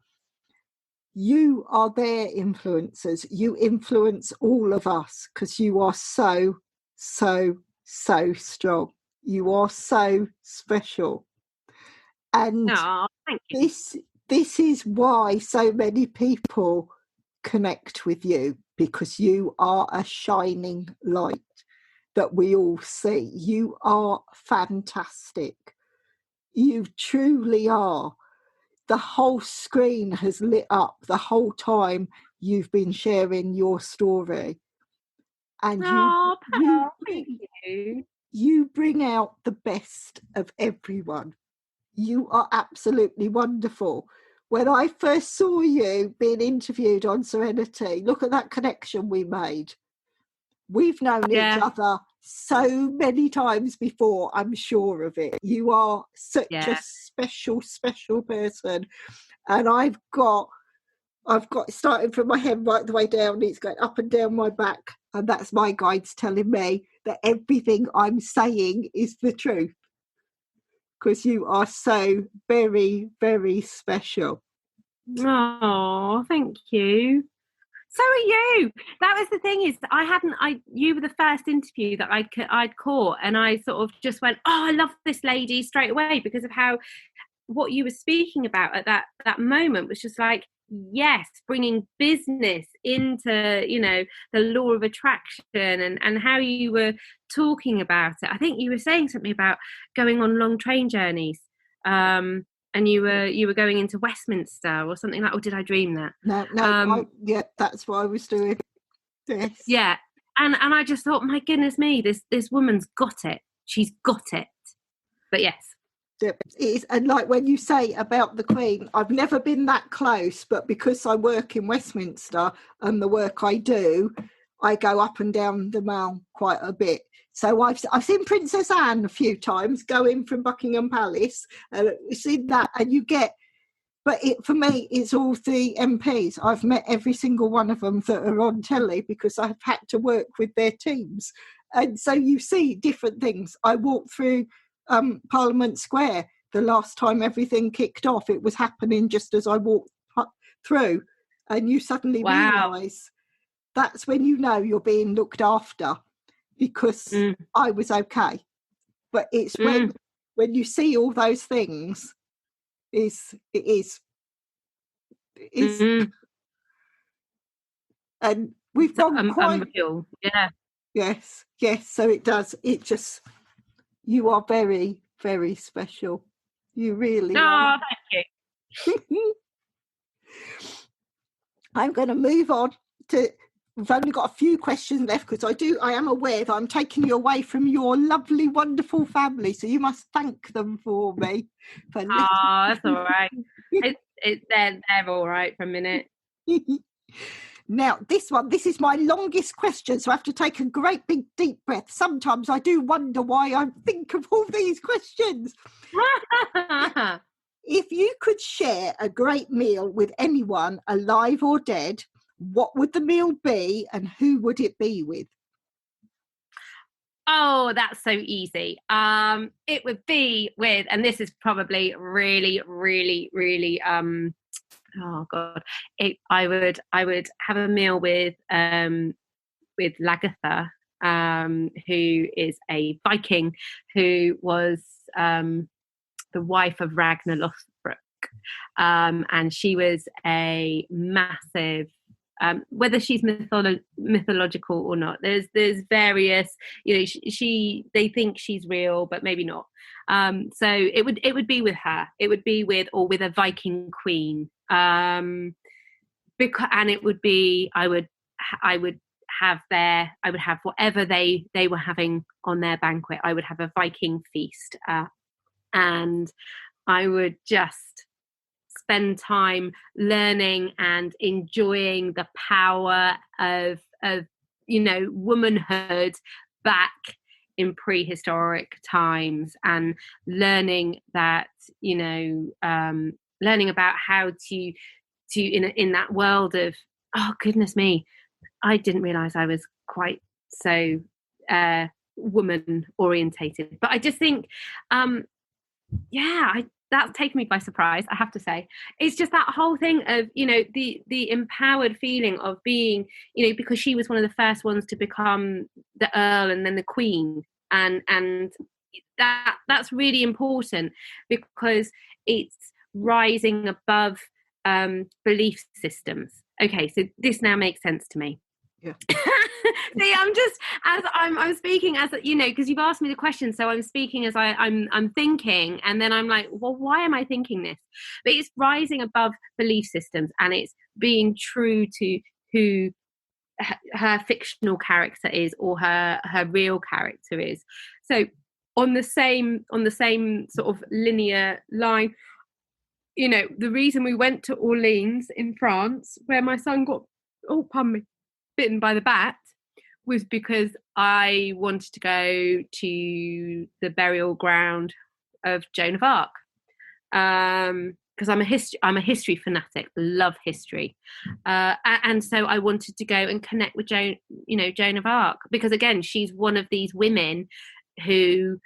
Speaker 2: you are their influencers. You influence all of us because you are so, so, so strong. You are so special. And
Speaker 3: thank you.
Speaker 2: This is why so many people connect with you, because you are a shining light that we all see. You are fantastic. You truly are. The whole screen has lit up the whole time you've been sharing your story. And you bring out the best of everyone. You are absolutely wonderful. when I first saw you being interviewed on Serenity, look at that connection we made. We've known each other so many times before, I'm sure of it. You are such a special, special person. And I've got starting from my head right the way down, it's going up and down my back. And that's my guides telling me that everything I'm saying is the truth. Because you are so very, very special.
Speaker 3: Oh, thank you. So are you. That was the thing, is you were the first interview that I'd caught, and I sort of just went, oh, I love this lady straight away, because of what you were speaking about at that moment was just like, yes, bringing business into, you know, the law of attraction, and how you were talking about it. I think you were saying something about going on long train journeys, and you were going into Westminster or something like. Or did I dream that?
Speaker 2: No. That's what I was doing. Yes.
Speaker 3: Yeah, and I just thought, my goodness me, this woman's got it. She's got it. But yes.
Speaker 2: It is. And like when you say about the Queen, I've never been that close, but because I work in Westminster and the work I do, I go up and down the Mall quite a bit. So I've seen Princess Anne a few times going from Buckingham Palace, and seen that, and you get. But for me, it's all the MPs. I've met every single one of them that are on telly because I've had to work with their teams, and so you see different things. I walked through Parliament Square the last time everything kicked off. It was happening just as I walked through, and you suddenly realise that's when you know you're being looked after, because I was okay. But it's when you see all those things, it is and we've gone quite
Speaker 3: unreal.
Speaker 2: Yes, so it does. It just, you are very, very special. You really are.
Speaker 3: Thank you.
Speaker 2: I'm going to move on to, we've only got a few questions left, because I am aware that I'm taking you away from your lovely, wonderful family, so you must thank them for me.
Speaker 3: That's all right. They're all right for a minute.
Speaker 2: Now, this is my longest question, so I have to take a great big deep breath. Sometimes I do wonder why I think of all these questions. If you could share a great meal with anyone, alive or dead, what would the meal be, and who would it be with?
Speaker 3: Oh, that's so easy. It would be with, and this is probably really, really, really, oh God, I would have a meal with Lagertha, who is a Viking who was the wife of Ragnar Lothbrok, and she was a massive. Whether she's mythological or not, there's various, you know, they think she's real, but maybe not. So it would be with her. It would be with a Viking queen. And it would be, I would have whatever they were having on their banquet. I would have a Viking feast, and I would just spend time learning and enjoying the power of you know, womanhood back in prehistoric times, and learning that, you know, learning about how to in that world of, oh goodness me, I didn't realize I was quite so woman orientated, but I just think that's taken me by surprise, I have to say. It's just that whole thing of, you know, the empowered feeling of being, you know, because she was one of the first ones to become the Earl and then the Queen, and that's really important, because it's rising above belief systems. Okay, so this now makes sense to me.
Speaker 2: Yeah.
Speaker 3: See, I'm just, as I'm speaking, as you know, because you've asked me the question, so I'm speaking as I'm thinking, and then I'm like, well, why am I thinking this? But it's rising above belief systems, and it's being true to who her fictional character is, or her real character is. So on the same sort of linear line, you know, the reason we went to Orleans in France, where my son got, bitten by the bat, was because I wanted to go to the burial ground of Joan of Arc. Because I'm a history fanatic, love history, and so I wanted to go and connect with Joan of Arc, because again, she's one of these women who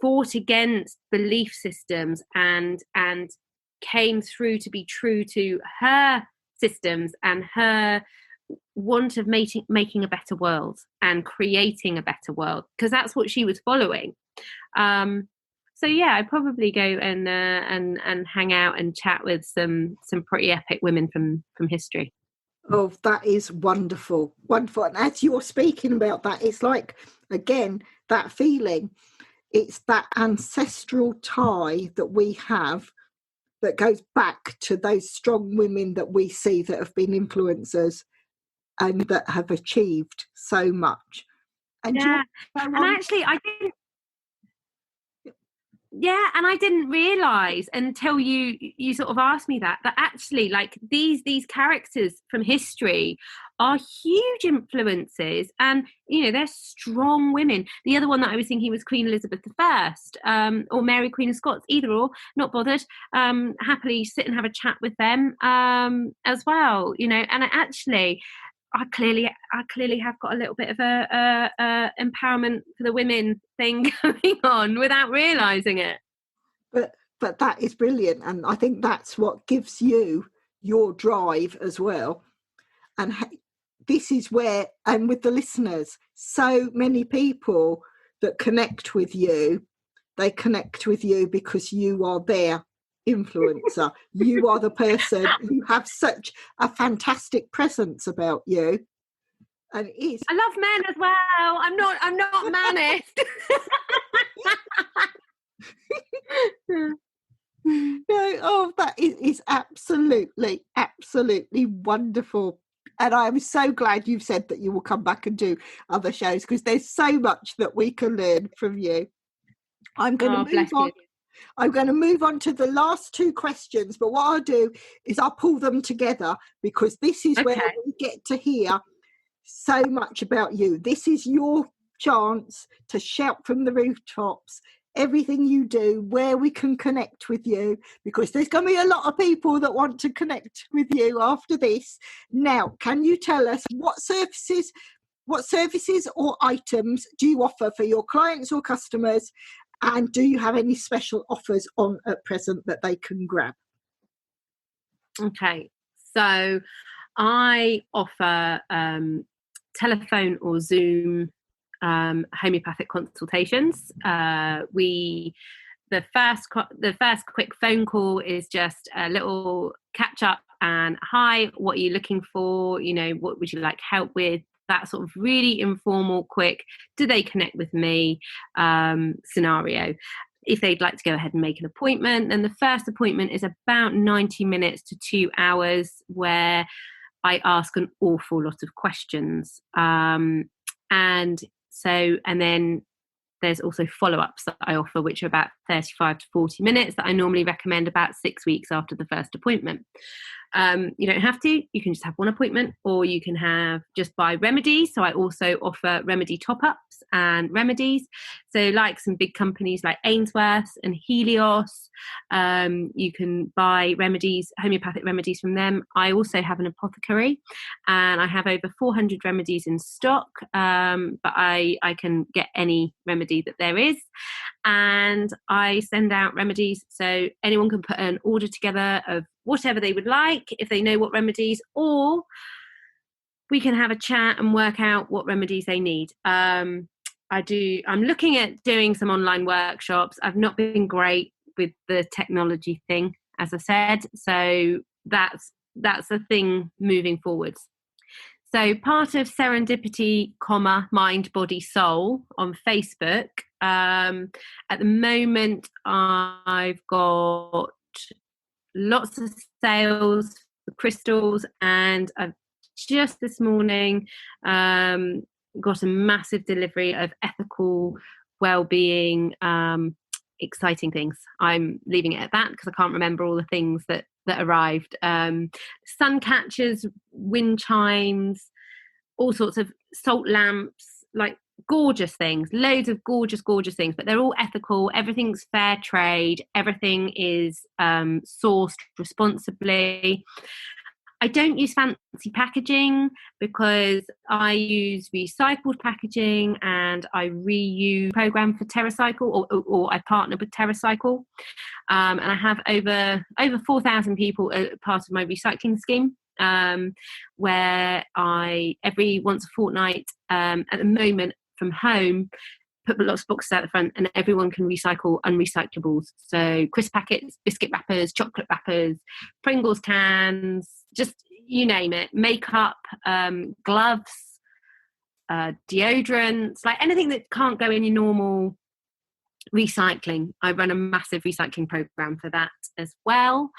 Speaker 3: fought against belief systems and came through to be true to her systems and her want of making a better world and creating a better world, because that's what she was following. So yeah, I'd probably go and hang out and chat with some pretty epic women from history.
Speaker 2: Oh, that is wonderful. Wonderful. And as you're speaking about that, it's like, again, that feeling, it's that ancestral tie that we have that goes back to those strong women that we see that have been influencers and that have achieved so much. And
Speaker 3: yeah, and actually, I didn't. Yeah, and I didn't realise until you sort of asked me that actually, like, these characters from history are huge influences, and you know, they're strong women. The other one that I was thinking was Queen Elizabeth I, or Mary Queen of Scots. Either or, not bothered. Happily sit and have a chat with them as well. You know, and actually, I clearly have got a little bit of a empowerment for the women thing going on without realising it.
Speaker 2: But that is brilliant, and I think that's what gives you your drive as well. And this is where, and with the listeners, so many people that connect with you, they connect with you because you are their influencer. You are the person who have such a fantastic presence about you, and it is.
Speaker 3: I love men as well. I'm not managed.
Speaker 2: No, oh, that is absolutely wonderful. And I'm so glad you've said that you will come back and do other shows, because there's so much that we can learn from you. I'm going to move on. I'm going to move on to the last two questions, but what I'll do is I'll pull them together, because this is where we get to hear so much about you. This is your chance to shout from the rooftops everything you do, where we can connect with you, because there's going to be a lot of people that want to connect with you after this. Now, can you tell us what services or items do you offer for your clients or customers? And do you have any special offers on at present that they can grab?
Speaker 3: Okay, so I offer telephone or Zoom homeopathic consultations. The first quick phone call is just a little catch up and hi, what are you looking for? You know, what would you like help with? That sort of really informal, quick, do they connect with me scenario. If they'd like to go ahead and make an appointment, then the first appointment is about 90 minutes to 2 hours, where I ask an awful lot of questions. And then there's also follow-ups that I offer, which are about 35 to 40 minutes, that I normally recommend about 6 weeks after the first appointment. You don't have to, you can just have one appointment, or you can have just buy remedies. So I also offer remedy top-ups and remedies. So like some big companies like Ainsworth's and Helios, you can buy remedies, homeopathic remedies from them. I also have an apothecary, and I have over 400 remedies in stock, but I can get any remedy that there is. And I send out remedies, so anyone can put an order together of whatever they would like, if they know what remedies, or we can have a chat and work out what remedies they need. I'm looking at doing some online workshops. I've not been great with the technology thing, as I said, so that's the thing moving forwards. So part of Serendipity, Mind, Body, Soul on Facebook. At the moment, I've got lots of sales for crystals, and I've just this morning got a massive delivery of ethical Wellbeing exciting things. I'm leaving it at that because I can't remember all the things that arrived. Sun catchers, wind chimes, all sorts of salt lamps, like gorgeous things, loads of gorgeous things, but they're all ethical. Everything's fair trade. Everything is sourced responsibly. I don't use fancy packaging because I use recycled packaging, and I reuse program for TerraCycle, or I partner with TerraCycle, and I have over 4,000 people as part of my recycling scheme, where I every once a fortnight, at the moment from home, put lots of boxes out the front, and everyone can recycle unrecyclables. So crisp packets, biscuit wrappers, chocolate wrappers, Pringles cans, just you name it, makeup, gloves, deodorants, like anything that can't go in your normal recycling. I run a massive recycling program for that as well.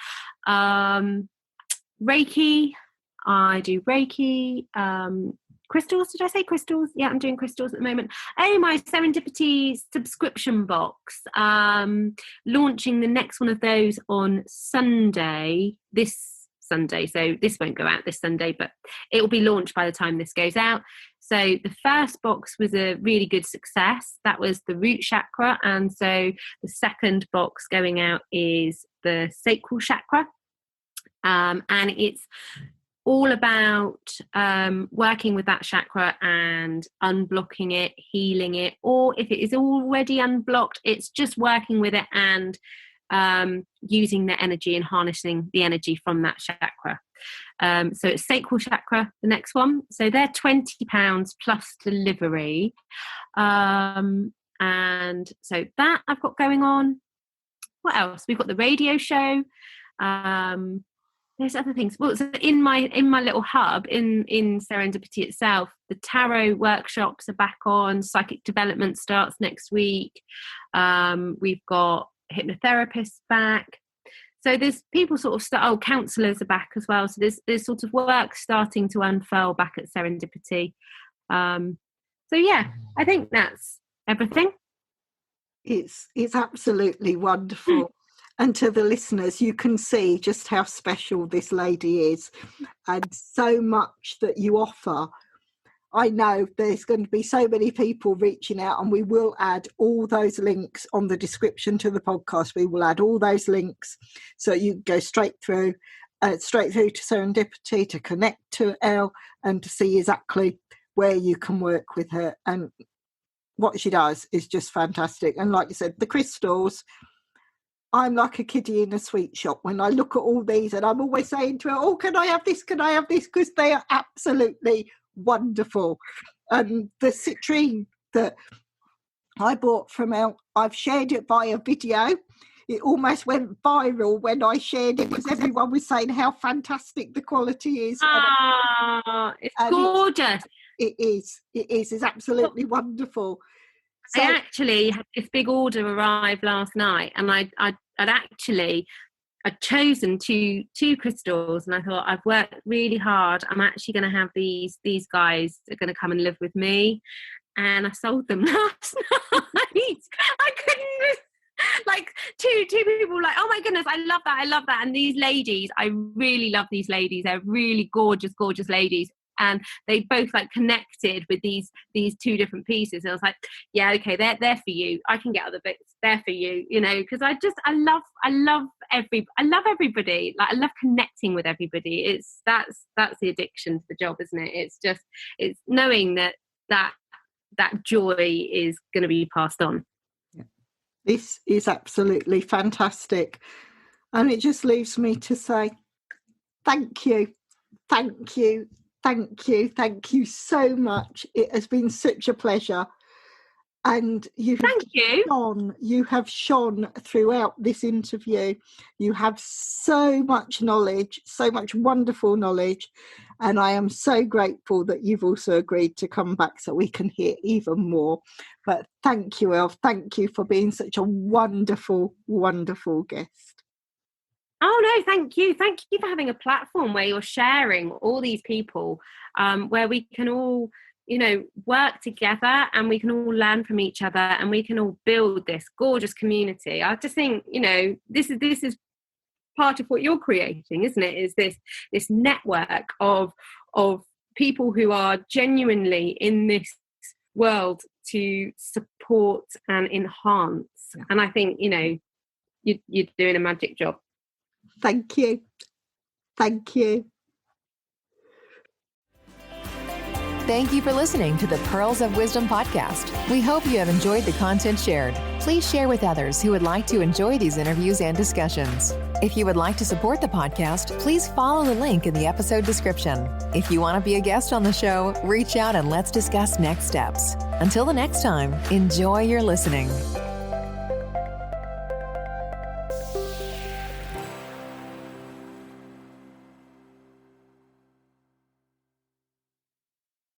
Speaker 3: Reiki, I do Reiki. Crystals, did I say crystals? Yeah, I'm doing crystals at the moment. Oh, my Serendipity subscription box. Launching the next one of those on Sunday, this Sunday. So this won't go out this Sunday, but it will be launched by the time this goes out. So the first box was a really good success. That was the root chakra. And so the second box going out is the sacral chakra. And it's all about working with that chakra and unblocking it, healing it, or if it is already unblocked, it's just working with it and using the energy and harnessing the energy from that chakra. So it's sacral chakra, the next one. So they're £20 plus delivery. And so that I've got going on. What else? We've got the radio show. There's other things. Well, so in my little hub in Serendipity itself, the tarot workshops are back on. Psychic development starts next week. We've got hypnotherapists back. So there's people sort of counsellors are back as well. So there's sort of work starting to unfurl back at Serendipity. So yeah, I think that's everything.
Speaker 2: It's absolutely wonderful. And to the listeners, you can see just how special this lady is and so much that you offer. I know there's going to be so many people reaching out, and we will add all those links on the description to the podcast. We will add all those links so you go straight through to Serendipity, to connect to Elle, and to see exactly where you can work with her. And what she does is just fantastic. And like you said, the crystals, I'm like a kiddie in a sweet shop when I look at all these, and I'm always saying to her, oh, can I have this? Can I have this? Because they are absolutely wonderful. The citrine that I bought from Elle, I've shared it via video. It almost went viral when I shared it because everyone was saying how fantastic the quality is.
Speaker 3: It's gorgeous.
Speaker 2: It is. It's absolutely wonderful. So,
Speaker 3: I actually had this big order arrive last night, and I'd chosen two crystals, and I thought, I've worked really hard. I'm actually going to have these guys are going to come and live with me, and I sold them last night. I couldn't. Like two people were like, oh my goodness, I love that. And these ladies, I really love these ladies. They're really gorgeous ladies. And they both like connected with these two different pieces. And I was like, yeah, okay, they're for you. I can get other bits. They're for you, because I love everybody. Like I love connecting with everybody. That's the addiction to the job, isn't it? It's knowing that joy is going to be passed on.
Speaker 2: Yeah. This is absolutely fantastic. And it just leaves me to say, thank you so much. It has been such a pleasure, and you have shone throughout this interview. You have so much knowledge, so much wonderful knowledge, and I am so grateful that you've also agreed to come back so we can hear even more. But thank you, Elle. Thank you for being such a wonderful guest.
Speaker 3: Oh no, thank you for having a platform where you're sharing all these people, where we can all work together, and we can all learn from each other, and we can all build this gorgeous community. I just think, this is part of what you're creating, isn't it? Is this network of people who are genuinely in this world to support and enhance.
Speaker 2: Yeah.
Speaker 3: And I think, you're doing a magic job.
Speaker 2: Thank you. Thank you.
Speaker 1: Thank you for listening to the Pearls of Wisdom podcast. We hope you have enjoyed the content shared. Please share with others who would like to enjoy these interviews and discussions. If you would like to support the podcast, please follow the link in the episode description. If you want to be a guest on the show, reach out and let's discuss next steps. Until the next time, enjoy your listening.